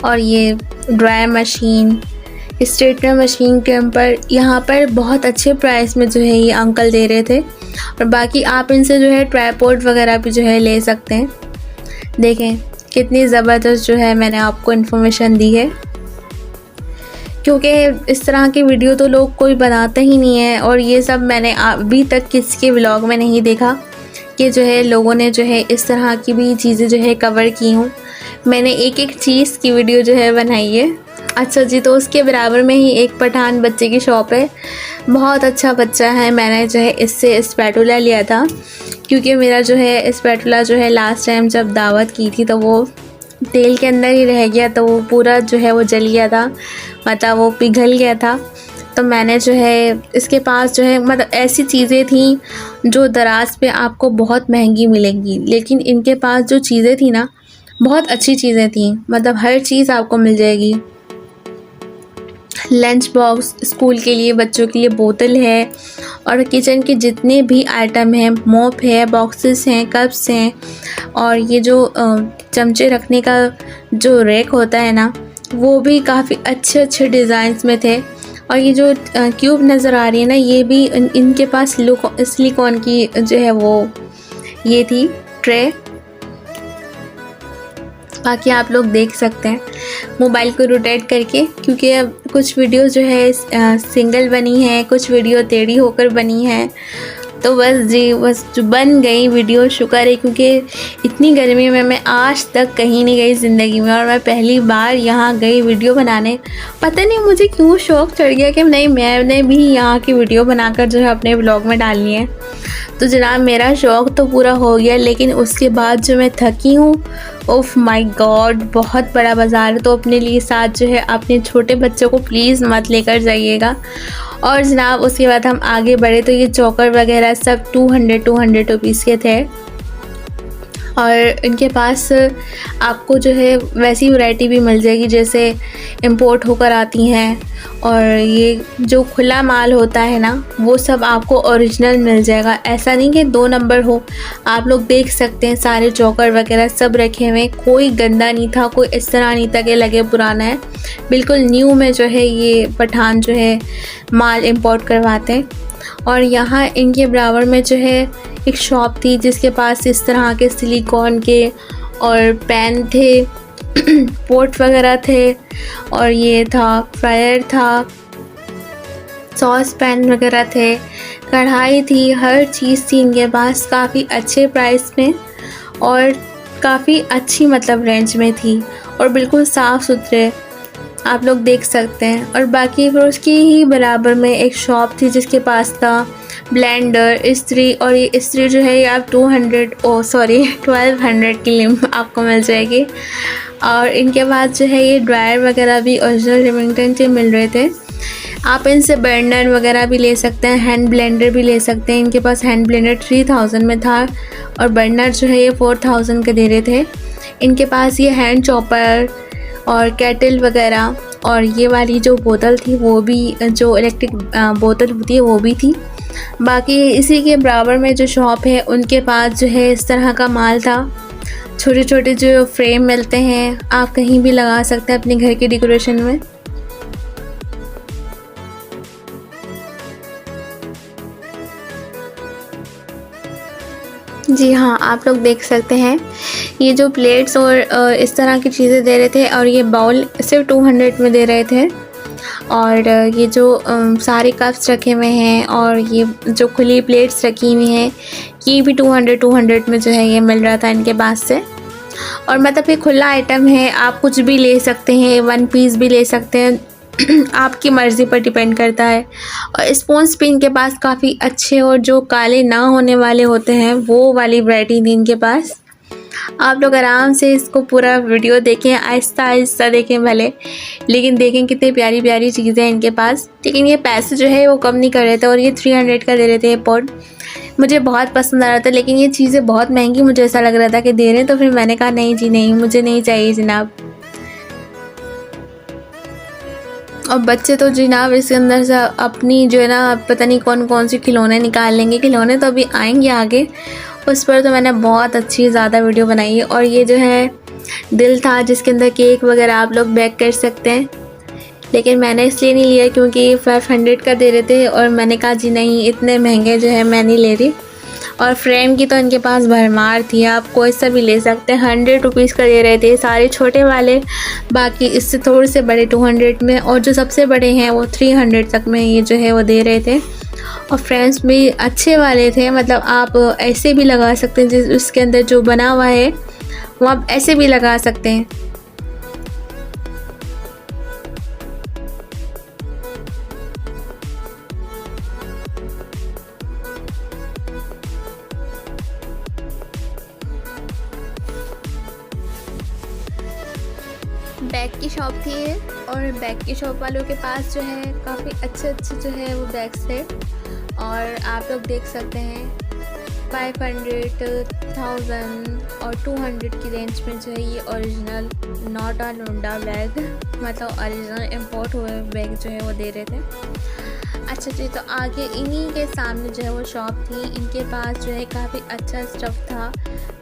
और ये ड्रायर मशीन, स्ट्रेटनर मशीन के ऊपर यहाँ पर बहुत अच्छे प्राइस में जो है ये अंकल दे रहे थे। और बाकी आप इनसे जो है ट्राइपॉड वगैरह भी जो है ले सकते हैं। देखें कितनी ज़बरदस्त जो है मैंने आपको इन्फॉर्मेशन दी है, क्योंकि इस तरह की वीडियो तो लोग कोई बनाते ही नहीं है। और ये सब मैंने अभी तक किसी के व्लॉग में नहीं देखा कि जो है लोगों ने जो है इस तरह की भी चीज़ें जो है कवर की हूँ। मैंने एक चीज़ की वीडियो जो है बनाई है। अच्छा जी, तो उसके बराबर में ही एक पठान बच्चे की शॉप है, बहुत अच्छा बच्चा है। मैंने जो है इससे स्पैटुला लिया था क्योंकि मेरा जो है स्पैटुला जो है लास्ट टाइम जब दावत की थी तो वो तेल के अंदर ही रह गया, तो वो पूरा जो है वो जल गया था, मतलब वो पिघल गया था। तो मैंने जो है इसके पास जो है मतलब ऐसी चीज़ें थी जो दराज पे आपको बहुत महंगी मिलेंगी, लेकिन इनके पास जो चीज़ें थी ना बहुत अच्छी चीज़ें थी, मतलब हर चीज़ आपको मिल जाएगी। लंच बॉक्स, स्कूल के लिए बच्चों के लिए बोतल है, और किचन के जितने भी आइटम हैं, मोप है, बॉक्सेस हैं, कप्स हैं, और ये जो चमचे रखने का जो रैक होता है ना वो भी काफ़ी अच्छे डिज़ाइंस में थे। और ये जो क्यूब नज़र आ रही है ना ये भी इनके पास सिलिकॉन की जो है वो ये थी ट्रे। बाकी आप लोग देख सकते हैं मोबाइल को रोटेट करके, क्योंकि अब कुछ वीडियो जो है सिंगल बनी है, कुछ वीडियो टेढ़ी होकर बनी है। तो बस जी, बस जो बन गई वीडियो, शुक्र है, क्योंकि इतनी गर्मी में मैं आज तक कहीं नहीं गई ज़िंदगी में और मैं पहली बार यहाँ गई वीडियो बनाने। पता नहीं मुझे क्यों शौक़ चढ़ गया कि नहीं, मैंने भी यहाँ की वीडियो बनाकर जो है अपने ब्लॉग में डालनी है। तो जनाब मेरा शौक़ तो पूरा हो गया, लेकिन उसके बाद जो मैं थकी हूँ, ओफ माय गॉड, बहुत बड़ा बाज़ार है। तो अपने लिए साथ जो है अपने छोटे बच्चों को प्लीज़ मत लेकर जाइएगा। और जनाब उसके बाद हम आगे बढ़े तो ये चोकर वगैरह सब 200 रुपीज़ के थे। और इनके पास आपको जो है वैसी वैरायटी भी मिल जाएगी जैसे इंपोर्ट होकर आती हैं, और ये जो खुला माल होता है ना, वो सब आपको ओरिजिनल मिल जाएगा। ऐसा नहीं कि 2 नंबर हो। आप लोग देख सकते हैं सारे चोकर वगैरह सब रखे हुए, कोई गंदा नहीं था, कोई इस तरह नहीं था कि लगे पुराना है। बिल्कुल न्यू में जो है ये पठान जो है माल इंपोर्ट करवाते हैं। और यहाँ इनके बराबर में जो है एक शॉप थी जिसके पास इस तरह के सिलिकॉन के और पेन थे, पोट वगैरह थे, और ये था फ्रायर था, सॉस पैन वगैरह थे, कढ़ाई थी, हर चीज़ थी इनके पास काफ़ी अच्छे प्राइस में और काफ़ी अच्छी मतलब रेंज में थी, और बिल्कुल साफ़ सुथरे आप लोग देख सकते हैं। और बाकी फिर उसकी ही बराबर में एक शॉप थी जिसके पास था ब्लेंडर, इस्त्री, और ये इस्त्री जो है ये आप 1200 की लिम आपको मिल जाएगी। और इनके पास जो है ये ड्रायर वगैरह भी ओरिजिनल रिमिंगटन के मिल रहे थे। आप इनसे बर्नर वगैरह भी ले सकते हैं, हैंड ब्लेंडर भी ले सकते हैं। इनके पास हैंड ब्लेंडर 3000 में था और बर्नर जो है ये 4000 के दे रहे थे। इनके पास ये हैंड चॉपर और केटल वगैरह, और ये वाली जो बोतल थी वो भी, जो इलेक्ट्रिक बोतल होती है वो भी थी। बाकी इसी के बराबर में जो शॉप है उनके पास जो है इस तरह का माल था। छोटे छोटे जो फ्रेम मिलते हैं, आप कहीं भी लगा सकते हैं अपने घर के डेकोरेशन में। जी हाँ, आप लोग देख सकते हैं ये जो प्लेट्स और इस तरह की चीज़ें दे रहे थे, और ये बाउल सिर्फ 200 में दे रहे थे। और ये जो सारे कप्स रखे हुए हैं और ये जो खुली प्लेट्स रखी हुई हैं, ये भी 200 में जो है ये मिल रहा था इनके पास से। और मतलब ये खुला आइटम है, आप कुछ भी ले सकते हैं, 1 पीस भी ले सकते हैं, आपकी मर्ज़ी पर डिपेंड करता है। और स्पून्स भी इनके पास काफ़ी अच्छे और जो काले ना होने वाले होते हैं वो वाली वैरायटी थी इनके पास। आप लोग आराम से इसको पूरा वीडियो देखें, आहिस्ता आहिस्ता देखें भले, लेकिन देखें कितनी प्यारी प्यारी चीज़ें हैं इनके पास। लेकिन ये पैसे जो है वो कम नहीं कर रहे थे, और ये 300 का दे रहे थे ये पॉट। मुझे बहुत पसंद आ रहा था, लेकिन ये चीज़ें बहुत महंगी मुझे ऐसा लग रहा था कि दे रहे हैं, तो फिर मैंने कहा नहीं जी नहीं, मुझे नहीं चाहिए जनाब। और बच्चे तो जनाब इसके अंदर से अपनी जो है ना पता नहीं कौन कौन सी खिलौने निकाल लेंगे। खिलौने तो अभी आएंगे आगे, उस पर तो मैंने बहुत अच्छी ज़्यादा वीडियो बनाई है। और ये जो है दिल था जिसके अंदर केक वगैरह आप लोग बेक कर सकते हैं, लेकिन मैंने इसलिए नहीं लिया क्योंकि 500 का दे रहे थे, और मैंने कहा जी नहीं, इतने महंगे जो है मैं नहीं ले रही। और फ्रेम की तो इनके पास भरमार थी, आप कोई सा भी ले सकते हैं। 100 रुपीज़ का दे रहे थे सारे छोटे वाले, बाकी इससे थोड़े से बड़े 200 में, और जो सबसे बड़े हैं वो 300 तक में ये जो है वो दे रहे थे। और फ्रेम्स भी अच्छे वाले थे, मतलब आप ऐसे भी लगा सकते हैं, जिस उसके अंदर जो बना हुआ है वो आप ऐसे भी लगा सकते हैं। बैग की शॉप थी ये, और बैग की शॉप वालों के पास जो है काफ़ी अच्छे अच्छे जो है वो बैग्स थे। और आप लोग देख सकते हैं 500, 1000 और 200 की रेंज में जो है ये ओरिजिनल नॉट अ लुंडा बैग, मतलब ओरिजिनल इंपोर्ट हुए बैग जो है वो दे रहे थे। अच्छा जी, तो आगे इन्हीं के सामने जो है वो शॉप थी। इनके पास जो है काफ़ी अच्छा स्टफ़ था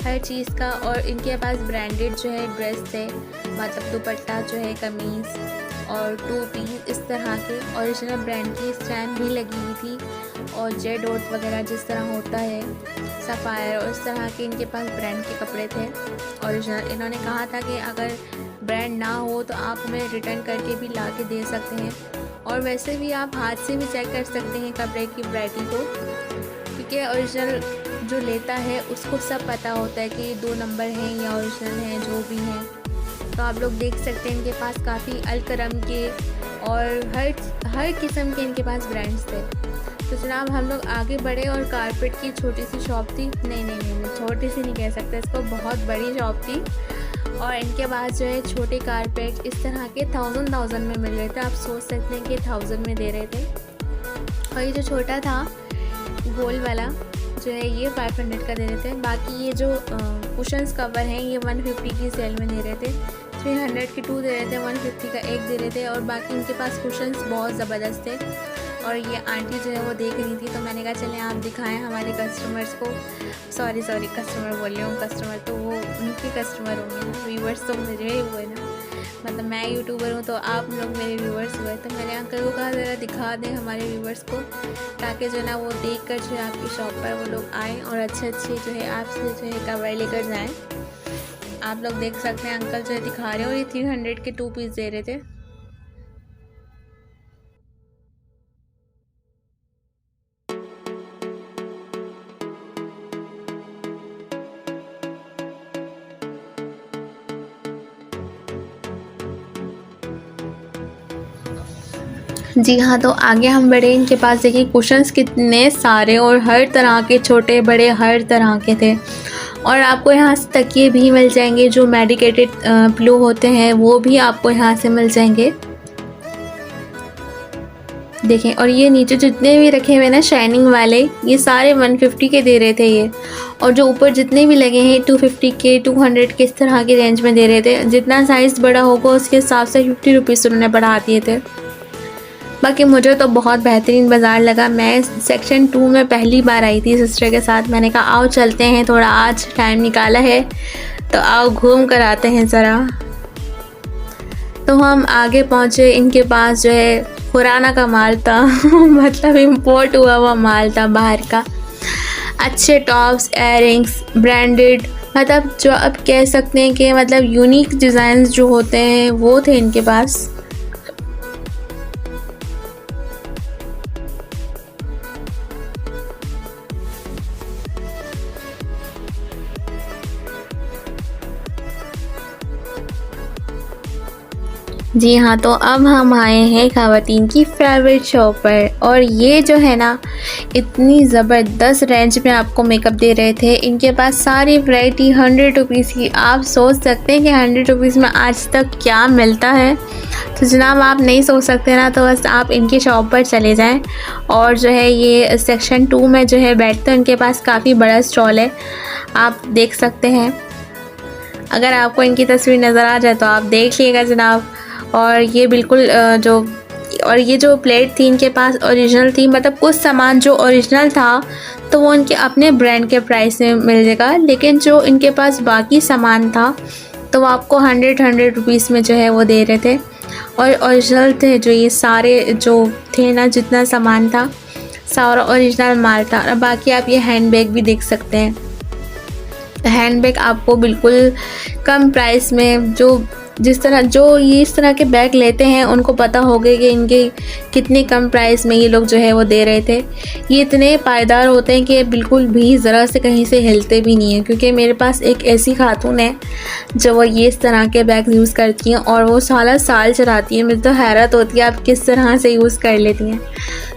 हर चीज़ का, और इनके पास ब्रांडेड जो है ड्रेस थे, मतलब दुपट्टा जो है, कमीज़ और 2 पीस इस तरह के ओरिजिनल ब्रांड की स्टैंड भी लगी हुई थी, और जेड डॉट वगैरह जिस तरह होता है, सफ़ायर, और इस तरह के इनके पास ब्रांड के कपड़े थे ओरिजिनल। इन्होंने कहा था कि अगर ब्रांड ना हो तो आप हमें रिटर्न करके भी ला के दे सकते हैं, और वैसे भी आप हाथ से भी चेक कर सकते हैं कपड़े की वैरायटी को, क्योंकि ओरिजिनल जो लेता है उसको सब पता होता है कि 2 नंबर हैं या ओरिजिनल हैं जो भी हैं। तो आप लोग देख सकते हैं इनके पास काफ़ी अलकरम के और हर किस्म के इनके पास ब्रांड्स थे। तो जनाब हम लोग आगे बढ़े और कारपेट की छोटी सी शॉप थी, नहीं छोटी सी नहीं कह सकते इसको, बहुत बड़ी शॉप थी। और इनके पास जो है छोटे कारपेट इस तरह के 1000 में मिल रहे थे। आप सोच सकते हैं कि 1000 में दे रहे थे। और ये जो छोटा था गोल वाला जो है ये 500 का दे रहे थे। बाकी ये जो कुशन्स कवर हैं ये 150 की सेल में दे रहे थे। 300 के 2 दे रहे थे, 150 का 1 दे रहे थे। और बाकी इनके पास कुशन्स बहुत ज़बरदस्त थे। और ये आंटी जो है वो देख रही थी, तो मैंने कहा चलें आप दिखाएं हमारे कस्टमर्स को। सॉरी कस्टमर बोल रही हूँ, कस्टमर तो वो उनके कस्टमर होंगे ना, व्यूवर्स तो मेरे ही हुए ना, मतलब मैं यूट्यूबर हूँ तो आप लोग मेरे व्यूवर्स हुए। तो मेरे अंकल को कहा ज़रा दिखा दें हमारे व्यूवर्स को, ताकि जो है ना वो देख कर जो है आपकी शॉप पर वो लोग आएँ और अच्छे जो है आपसे जो है कवर लेकर जाएँ। आप लोग देख सकते हैं अंकल जो है दिखा रहे हैं और ये 300 के 2 पीस दे रहे थे। जी हाँ, तो आगे हम बढ़े। इनके पास देखिए कुशन्स कितने सारे और हर तरह के, छोटे बड़े हर तरह के थे। और आपको यहाँ से तकिए भी मिल जाएंगे, जो मेडिकेटेड पिलो होते हैं वो भी आपको यहाँ से मिल जाएंगे। देखें, और ये नीचे जितने भी रखे हुए ना शाइनिंग वाले, ये सारे 150 के दे रहे थे ये। और जो ऊपर जितने भी लगे हैं 250 के, 200 के, इस तरह के रेंज में दे रहे थे। जितना साइज़ बड़ा होगा उसके हिसाब से 50 रुपीज़ उन्होंने बढ़ा दिए थे। बाकी मुझे तो बहुत बेहतरीन बाज़ार लगा। मैं सेक्शन 2 में पहली बार आई थी सिस्टर के साथ। मैंने कहा आओ चलते हैं, थोड़ा आज टाइम निकाला है तो आओ घूम कर आते हैं ज़रा। तो हम आगे पहुँचे। इनके पास जो है पुराना का माल था मतलब इम्पोर्ट हुआ माल था बाहर का। अच्छे टॉप्स, इयररिंग्स, ब्रांडेड, मतलब जो आप कह सकते हैं कि मतलब यूनिक डिज़ाइंस जो होते हैं वो थे इनके पास। जी हाँ, तो अब हम आए हैं ख़वातीन की फेवरेट शॉप पर। और ये जो है ना इतनी ज़बरदस्त रेंज में आपको मेकअप दे रहे थे। इनके पास सारी वैरायटी 100 रुपीज़ की। आप सोच सकते हैं कि 100 रुपीज़ में आज तक क्या मिलता है। तो जनाब आप नहीं सोच सकते ना, तो बस आप इनकी शॉप पर चले जाएं। और जो है ये सेक्शन 2 में जो है बैठते हैं, उनके पास काफ़ी बड़ा स्टॉल है, आप देख सकते हैं। अगर आपको इनकी तस्वीर नज़र आ जाए तो आप देख लीजिएगा जनाब। और ये बिल्कुल ये जो प्लेट थी इनके पास ओरिजिनल थी, मतलब कुछ सामान जो ओरिजिनल था तो वो इनके अपने ब्रांड के प्राइस में मिल जाएगा, लेकिन जो इनके पास बाकी सामान था तो वो आपको 100 रुपीज़ में जो है वो दे रहे थे। और ओरिजिनल थे जो ये सारे जो थे ना, जितना सामान था सारा ओरिजिनल माल था। और बाकी आप ये हैंड बैग भी देख सकते हैं। हैंड बैग आपको बिल्कुल कम प्राइस में, जो ये इस तरह के बैग लेते हैं उनको पता होगा कि इनके कितने कम प्राइस में ये लोग जो है वो दे रहे थे। ये इतने पायदार होते हैं कि बिल्कुल भी ज़रा से कहीं से हिलते भी नहीं हैं। क्योंकि मेरे पास एक ऐसी खातून है जो वो ये इस तरह के बैग यूज़ करती हैं और वो साल चलाती हैं। मुझे तो हैरत होती है आप किस तरह से यूज़ कर लेती हैं।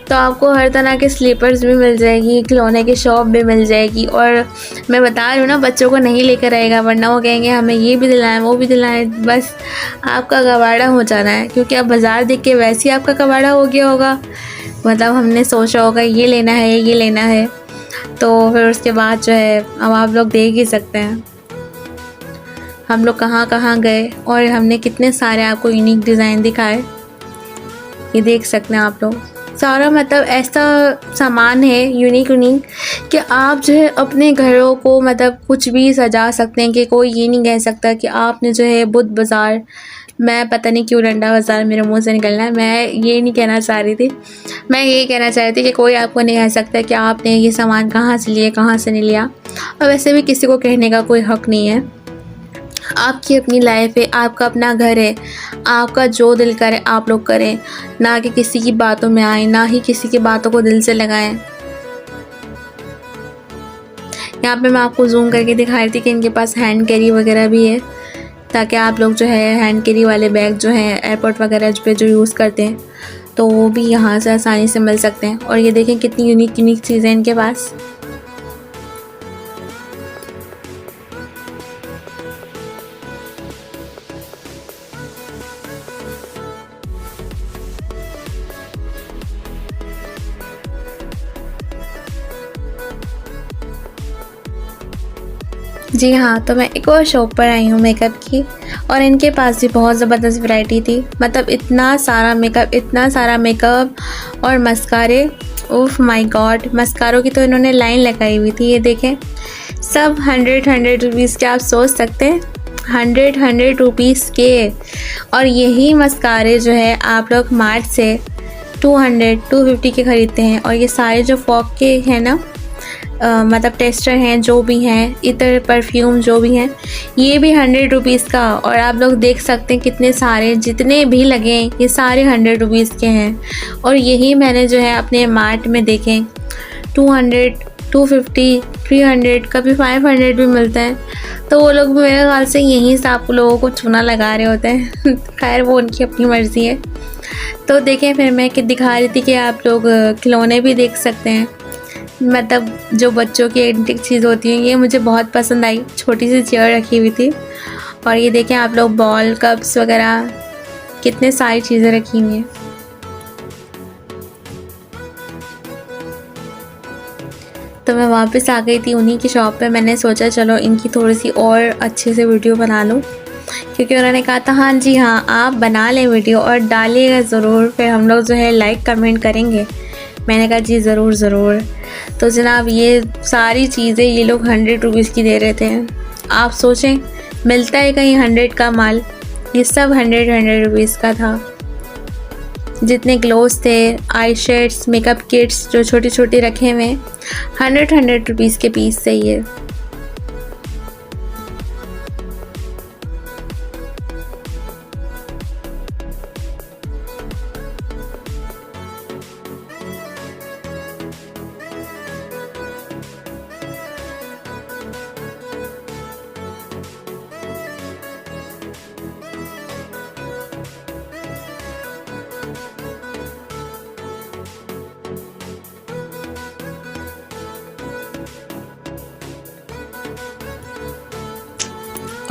तो आपको हर तरह के स्लीपर्स भी मिल जाएगी, खिलौने की शॉप भी मिल जाएगी। और मैं बता रही हूँ ना, बच्चों को नहीं लेकर आएगा, वरना वो कहेंगे हमें ये भी दिलाएं वो भी दिलाएं। बस आपका कबाड़ा हो जाना है, क्योंकि अब बाज़ार देख के वैसे ही आपका कबाड़ा हो गया होगा। मतलब हमने सोचा होगा ये लेना है ये लेना है, तो फिर उसके बाद जो है अब आप लोग देख ही सकते हैं हम लोग कहाँ कहाँ गए और हमने कितने सारे आपको यूनिक डिज़ाइन दिखाए। ये देख सकते हैं आप लोग, सारा मतलब ऐसा सामान है यूनिक कि आप जो है अपने घरों को मतलब कुछ भी सजा सकते हैं। कि कोई ये नहीं कह सकता कि आपने जो है बुध बाज़ार, मैं पता नहीं क्यों डंडा बाज़ार मेरे मुंह से निकलना है, मैं ये नहीं कहना चाह रही थी। मैं ये कहना चाह रही थी कि कोई आपको नहीं कह सकता कि आपने ये सामान कहाँ से लिया कहाँ से नहीं लिया। और वैसे भी किसी को कहने का कोई हक़ नहीं है। आपकी अपनी लाइफ है, आपका अपना घर है, आपका जो दिल करे आप लोग करें, ना कि किसी की बातों में आए, ना ही किसी की बातों को दिल से लगाएं। यहाँ पे मैं आपको जूम करके दिखा रही थी कि इनके पास हैंड कैरी वगैरह भी है, ताकि आप लोग जो है हैंड कैरी वाले बैग जो हैं एयरपोर्ट वगैरह पे जो यूज़ करते हैं तो वो भी यहाँ से आसानी से मिल सकते हैं। और ये देखें कितनी यूनिक यूनिक चीज़ें इनके पास। जी हाँ, तो मैं एक और शॉप पर आई हूँ मेकअप की, और इनके पास भी बहुत ज़बरदस्त वैरायटी थी। मतलब इतना सारा मेकअप और मस्कारे, ओह माय गॉड, मस्कारों की तो इन्होंने लाइन लगाई हुई थी। ये देखें, सब 100 रुपीज़ के। आप सोच सकते हैं 100 रुपीज़ के। और यही मस्कारे जो है आप लोग मार्ट से 250 के ख़रीदते हैं। और ये सारे जो फॉग के हैं ना, मतलब टेस्टर हैं जो भी हैं, इतर परफ्यूम जो भी हैं, ये भी 100 रुपीज़ का। और आप लोग देख सकते हैं कितने सारे जितने भी लगे ये सारे 100 रुपीज़ के हैं। और यही मैंने जो है अपने मार्ट में देखें 200, 250, 300, कभी 500 भी मिलते हैं। तो वो लोग मेरे ख्याल से यहीं से आप लोगों को चूना लगा रहे होते हैं। खैर वो उनकी अपनी मर्ज़ी है। तो देखें, फिर मैं दिखा रही थी कि आप लोग खिलौने भी देख सकते हैं। मतलब जो बच्चों की एंटिक चीज़ होती है, ये मुझे बहुत पसंद आई। छोटी सी चेयर रखी हुई थी, और ये देखें आप लोग बॉल कप्स वगैरह, कितने सारी चीज़ें रखी हुई हैं। तो मैं वापस आ गई थी उन्हीं की शॉप पे। मैंने सोचा चलो इनकी थोड़ी सी और अच्छे से वीडियो बना लूँ, क्योंकि उन्होंने कहा था हाँ जी हाँ आप बना लें वीडियो और डालिएगा ज़रूर, फिर हम लोग जो है लाइक कमेंट करेंगे। मैंने कहा जी ज़रूर ज़रूर। तो जनाब ये सारी चीज़ें ये लोग 100 रुपीज़ की दे रहे थे। आप सोचें मिलता है कहीं 100 का माल, ये सब 100 रुपीज़ का था। जितने ग्लोव्स थे, आई शेड्स, मेकअप किट्स जो छोटी छोटी रखे हुए, 100 रुपीज़ के पीस से ये।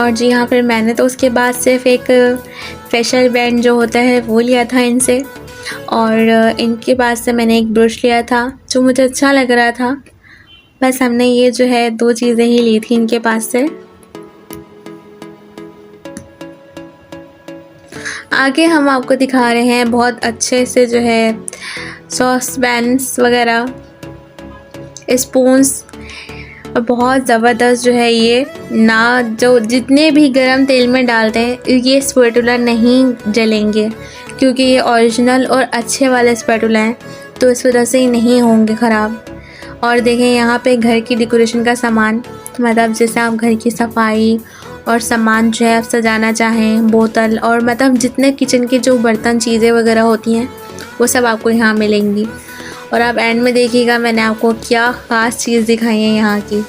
और जी हाँ, फिर मैंने तो उसके बाद सिर्फ एक फेशियल बैंड जो होता है वो लिया था इनसे, और इनके पास से मैंने एक ब्रश लिया था जो मुझे अच्छा लग रहा था। बस हमने ये जो है 2 चीज़ें ही ली थी इनके पास से। आगे हम आपको दिखा रहे हैं बहुत अच्छे से जो है सॉस पैन्स वगैरह, स्पून्स, और बहुत ज़बरदस्त जो है ये ना, जो जितने भी गरम तेल में डालते हैं ये स्पैटुला नहीं जलेंगे, क्योंकि ये ओरिजिनल और अच्छे वाले स्पैटुला हैं, तो इस वजह से ही नहीं होंगे ख़राब। और देखें यहाँ पे घर की डेकोरेशन का सामान, मतलब जैसे आप घर की सफाई और सामान जो है आप सजाना चाहें, बोतल और मतलब जितने किचन के जो बर्तन चीज़ें वगैरह होती हैं वो सब आपको यहाँ मिलेंगी। और आप एंड में देखिएगा मैंने आपको क्या ख़ास चीज़ दिखाई है यहाँ की।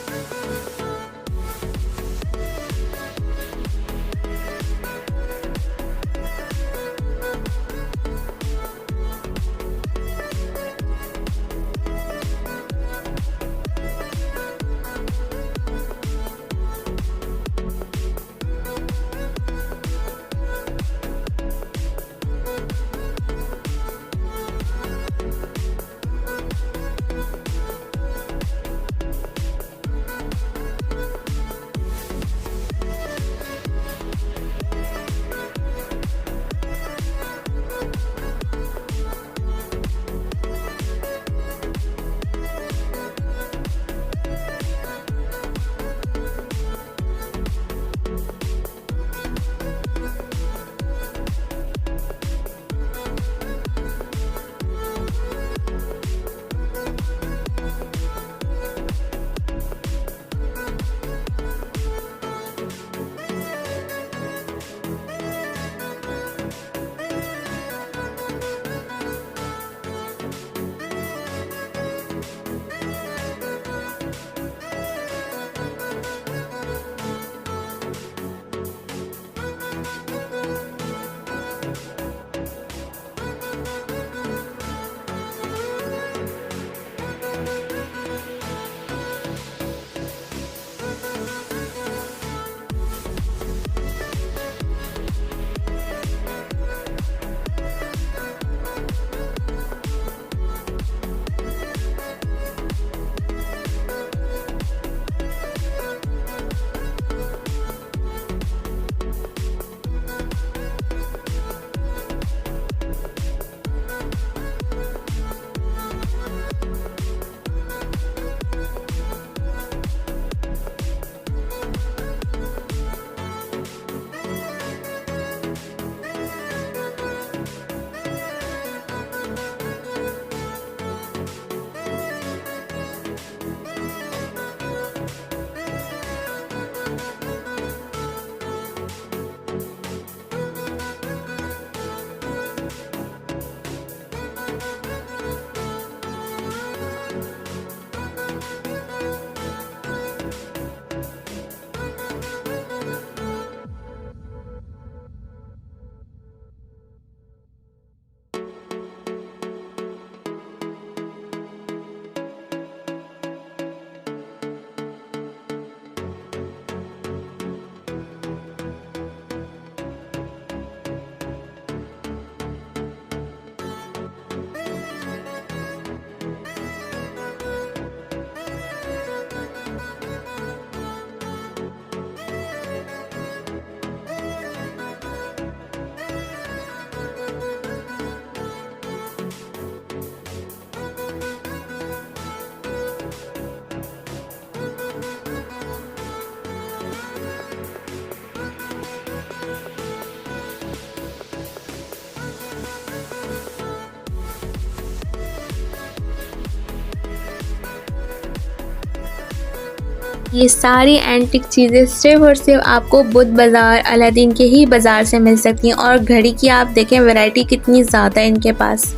ये सारी एंटिक चीज़ें सिर्फ़ और सिर्फ आपको बुद्ध बाज़ार अलादीन के ही बाज़ार से मिल सकती हैं। और घड़ी की आप देखें वैरायटी कितनी ज़्यादा है इनके पास,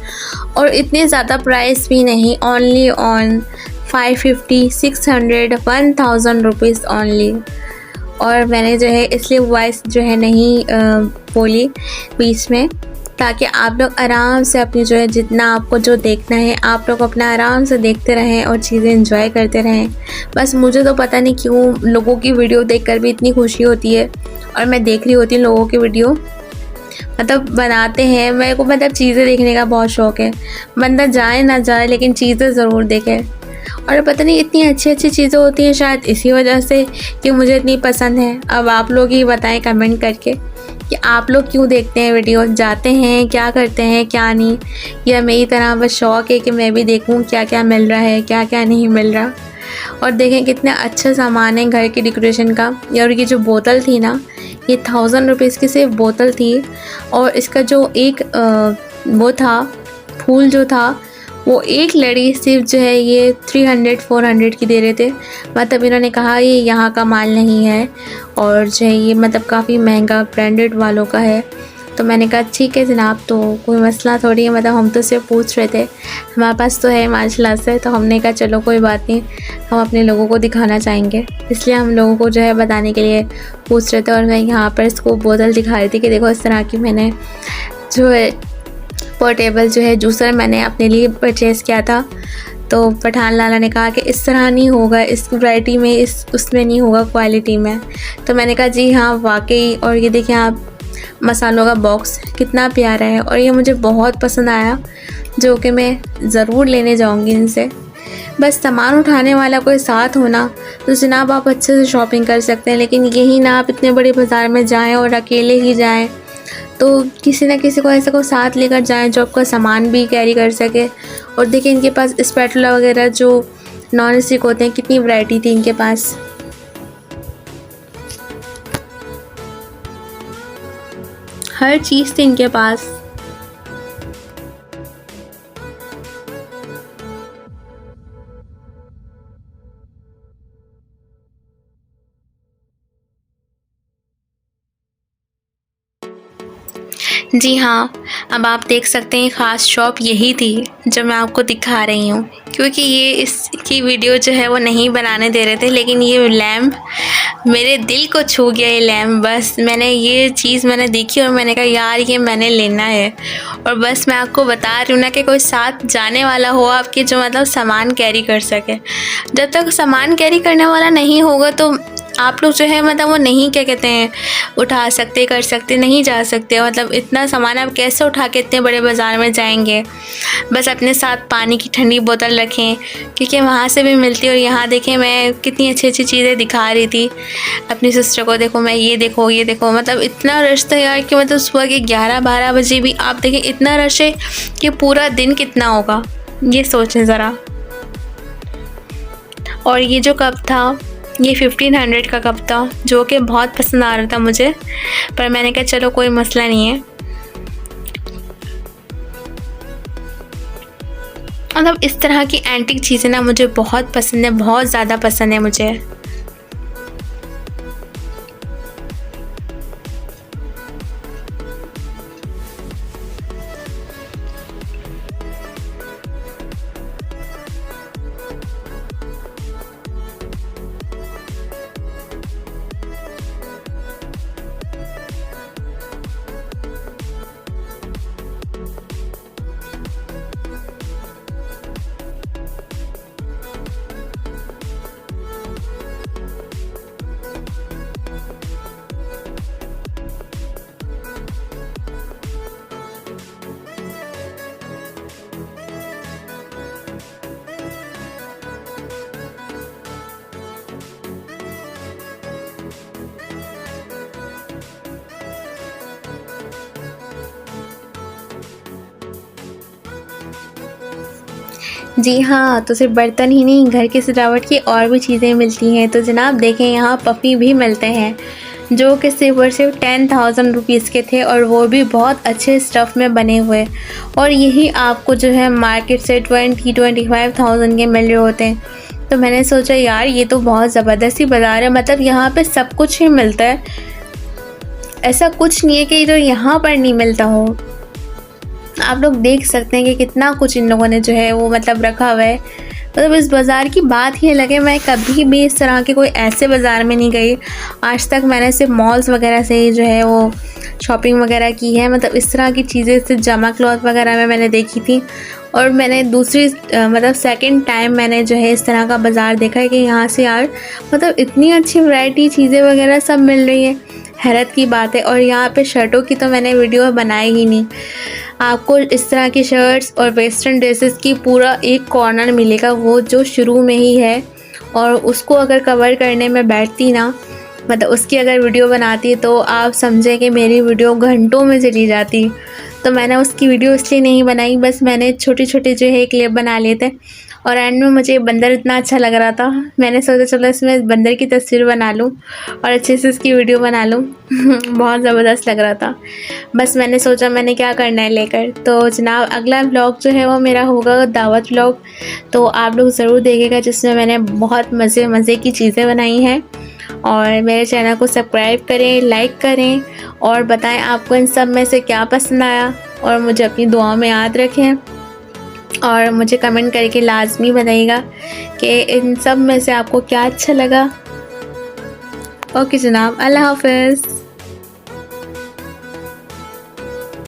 और इतने ज़्यादा प्राइस भी नहीं, ओनली ऑन 550, 600, 1000 रुपीज़ ओनली। और मैंने जो है इसलिए वॉइस जो है नहीं बोली बीच में, ताकि आप लोग आराम से अपनी जो है जितना आपको जो देखना है आप लोग अपना आराम से देखते रहें और चीज़ें एंजॉय करते रहें। बस मुझे तो पता नहीं क्यों लोगों की वीडियो देखकर भी इतनी खुशी होती है, और मैं देख रही होती हूँ लोगों की वीडियो, मतलब बनाते हैं, मेरे को मतलब चीज़ें देखने का बहुत शौक़ है। बंदा जाए ना जाए लेकिन चीज़ें ज़रूर देखे, और पता नहीं इतनी अच्छी अच्छी चीज़ें होती हैं, शायद इसी वजह से कि मुझे इतनी पसंद है। अब आप लोग ही बताएं कमेंट करके कि आप लोग क्यों देखते हैं वीडियो, जाते हैं, क्या करते हैं, क्या नहीं, या मेरी तरह बस शौक़ है कि मैं भी देखूं क्या क्या मिल रहा है, क्या क्या नहीं मिल रहा। और देखें कितना अच्छा सामान है घर की डेकोरेशन का। और ये जो बोतल थी ना, ये 1000 रुपीज़ की सिर्फ बोतल थी, और इसका जो एक वो था फूल जो था, वो एक लड़ी सिर्फ जो है ये 300-400 की दे रहे थे। मतलब इन्होंने कहा ये यहाँ का माल नहीं है, और जो है ये मतलब काफ़ी महंगा ब्रांडेड वालों का है। तो मैंने कहा ठीक है जनाब, तो कोई मसला थोड़ी है, मतलब हम तो सिर्फ पूछ रहे थे, हमारे पास तो है माशाल्लाह से। तो हमने कहा चलो कोई बात नहीं, हम अपने लोगों को दिखाना चाहेंगे, इसलिए हम लोगों को जो है बताने के लिए पूछ रहे थे। और मैं यहाँ पर इसको बोतल दिखा रही थी कि देखो इस तरह की मैंने जो है पोर्टेबल जो है जूसर मैंने अपने लिए परचेज़ किया था। तो पठान लाला ने कहा कि इस तरह नहीं होगा, इस वैरायटी में, इस उसमें नहीं होगा क्वालिटी में। तो मैंने कहा जी हाँ वाकई। और ये देखिए आप मसालों का बॉक्स कितना प्यारा है, और ये मुझे बहुत पसंद आया, जो कि मैं ज़रूर लेने जाऊंगी इनसे। बस सामान उठाने वाला कोई साथ होना तो जनाब आप अच्छे से शॉपिंग कर सकते हैं, लेकिन यही ना आप इतने बड़े बाज़ार में जाएं और अकेले ही जाएं, तो किसी ना किसी को ऐसा को साथ लेकर जाएं जो आपका सामान भी कैरी कर सके। और देखिए इनके पास स्पैटुला वगैरह जो नॉन स्टिक होते हैं, कितनी वैरायटी थी इनके पास। हर चीज़ थी इनके पास। जी हाँ, अब आप देख सकते हैं ख़ास शॉप यही थी जो मैं आपको दिखा रही हूँ, क्योंकि ये इसकी वीडियो जो है वो नहीं बनाने दे रहे थे, लेकिन ये लैम्प मेरे दिल को छू गया। ये लैम्प बस मैंने ये चीज़ मैंने देखी और मैंने कहा यार ये मैंने लेना है। और बस मैं आपको बता रही हूँ ना कि कोई साथ जाने वाला हो आपके, जो मतलब सामान कैरी कर सके। जब तक सामान कैरी करने वाला नहीं होगा तो आप लोग जो है मतलब वो नहीं क्या कहते हैं उठा सकते, कर सकते, नहीं जा सकते। मतलब इतना सामान आप कैसे उठा के इतने बड़े बाज़ार में जाएंगे। बस अपने साथ पानी की ठंडी बोतल रखें, क्योंकि वहाँ से भी मिलती है। और यहाँ देखें मैं कितनी अच्छी अच्छी चीज़ें दिखा रही थी अपनी सिस्टर को, देखो मैं ये देखो ये देखो। मतलब इतना रश था यार कि मतलब सुबह के 11-12 बजे भी आप देखें इतना रश है कि पूरा दिन कितना होगा, ये सोचें ज़रा। और ये जो कप था ये 1500 का कप था, जो कि बहुत पसंद आ रहा था मुझे, पर मैंने कहा चलो कोई मसला नहीं है। मतलब इस तरह की एंटीक चीज़ें ना मुझे बहुत पसंद है, बहुत ज़्यादा पसंद है मुझे। जी हाँ, तो सिर्फ बर्तन ही नहीं, घर की सजावट की और भी चीज़ें मिलती हैं। तो जनाब देखें यहाँ पफ़ी भी मिलते हैं, जो कि सिर्फ और सिर्फ 10,000 रुपीज़ के थे, और वो भी बहुत अच्छे स्टफ़ में बने हुए। और यही आपको जो है मार्केट से 20-25,000 के मिल रहे होते हैं। तो मैंने सोचा यार ये तो बहुत ज़बरदस्त ही बाज़ार है, मतलब यहाँ पे सब कुछ ही मिलता है, ऐसा कुछ नहीं है कि जो यहाँ पर नहीं मिलता हो। आप लोग देख सकते हैं कि कितना कुछ इन लोगों ने जो है वो मतलब रखा हुआ है। मतलब इस बाज़ार की बात ही अलग है। मैं कभी भी इस तरह के कोई ऐसे बाज़ार में नहीं गई आज तक। मैंने सिर्फ मॉल्स वगैरह से ही जो है वो शॉपिंग वगैरह की है। मतलब इस तरह की चीज़ें सिर्फ जमा क्लॉथ वगैरह में मैंने देखी थी। और मैंने दूसरी मतलब सेकंड टाइम मैंने जो है इस तरह का बाज़ार देखा है कि यहाँ से यार मतलब इतनी अच्छी वैरायटी चीज़ें वगैरह सब मिल रही है, हैरत की बात है। और यहाँ पे शर्टों की तो मैंने वीडियो बनाई ही नहीं। आपको इस तरह की शर्ट्स और वेस्टर्न ड्रेसेस की पूरा एक कॉर्नर मिलेगा, वो जो शुरू में ही है। और उसको अगर कवर करने में बैठती ना, मतलब उसकी अगर वीडियो बनाती तो आप समझें कि मेरी वीडियो घंटों में चली जाती। तो मैंने उसकी वीडियो इसलिए नहीं बनाई, बस मैंने छोटे छोटे जो है क्लिप बना लिए थे। और एंड में मुझे बंदर इतना अच्छा लग रहा था, मैंने सोचा चलो इसमें बंदर की तस्वीर बना लूँ और अच्छे से इसकी वीडियो बना लूँ। बहुत ज़बरदस्त लग रहा था। बस मैंने सोचा मैंने क्या करना है लेकर। तो जनाब अगला व्लॉग जो है वो मेरा होगा दावत व्लॉग, तो आप लोग ज़रूर देखिएगा, जिसमें मैंने बहुत मज़े की चीज़ें बनाई हैं। और मेरे चैनल को सब्सक्राइब करें, लाइक करें और बताएं आपको इन सब में से क्या पसंद आया। और मुझे अपनी दुआओं में याद रखें और मुझे कमेंट करके लाजमी बताइएगा कि इन सब में से आपको क्या अच्छा लगा। ओके जनाब, अल्लाह हाफ़िज़।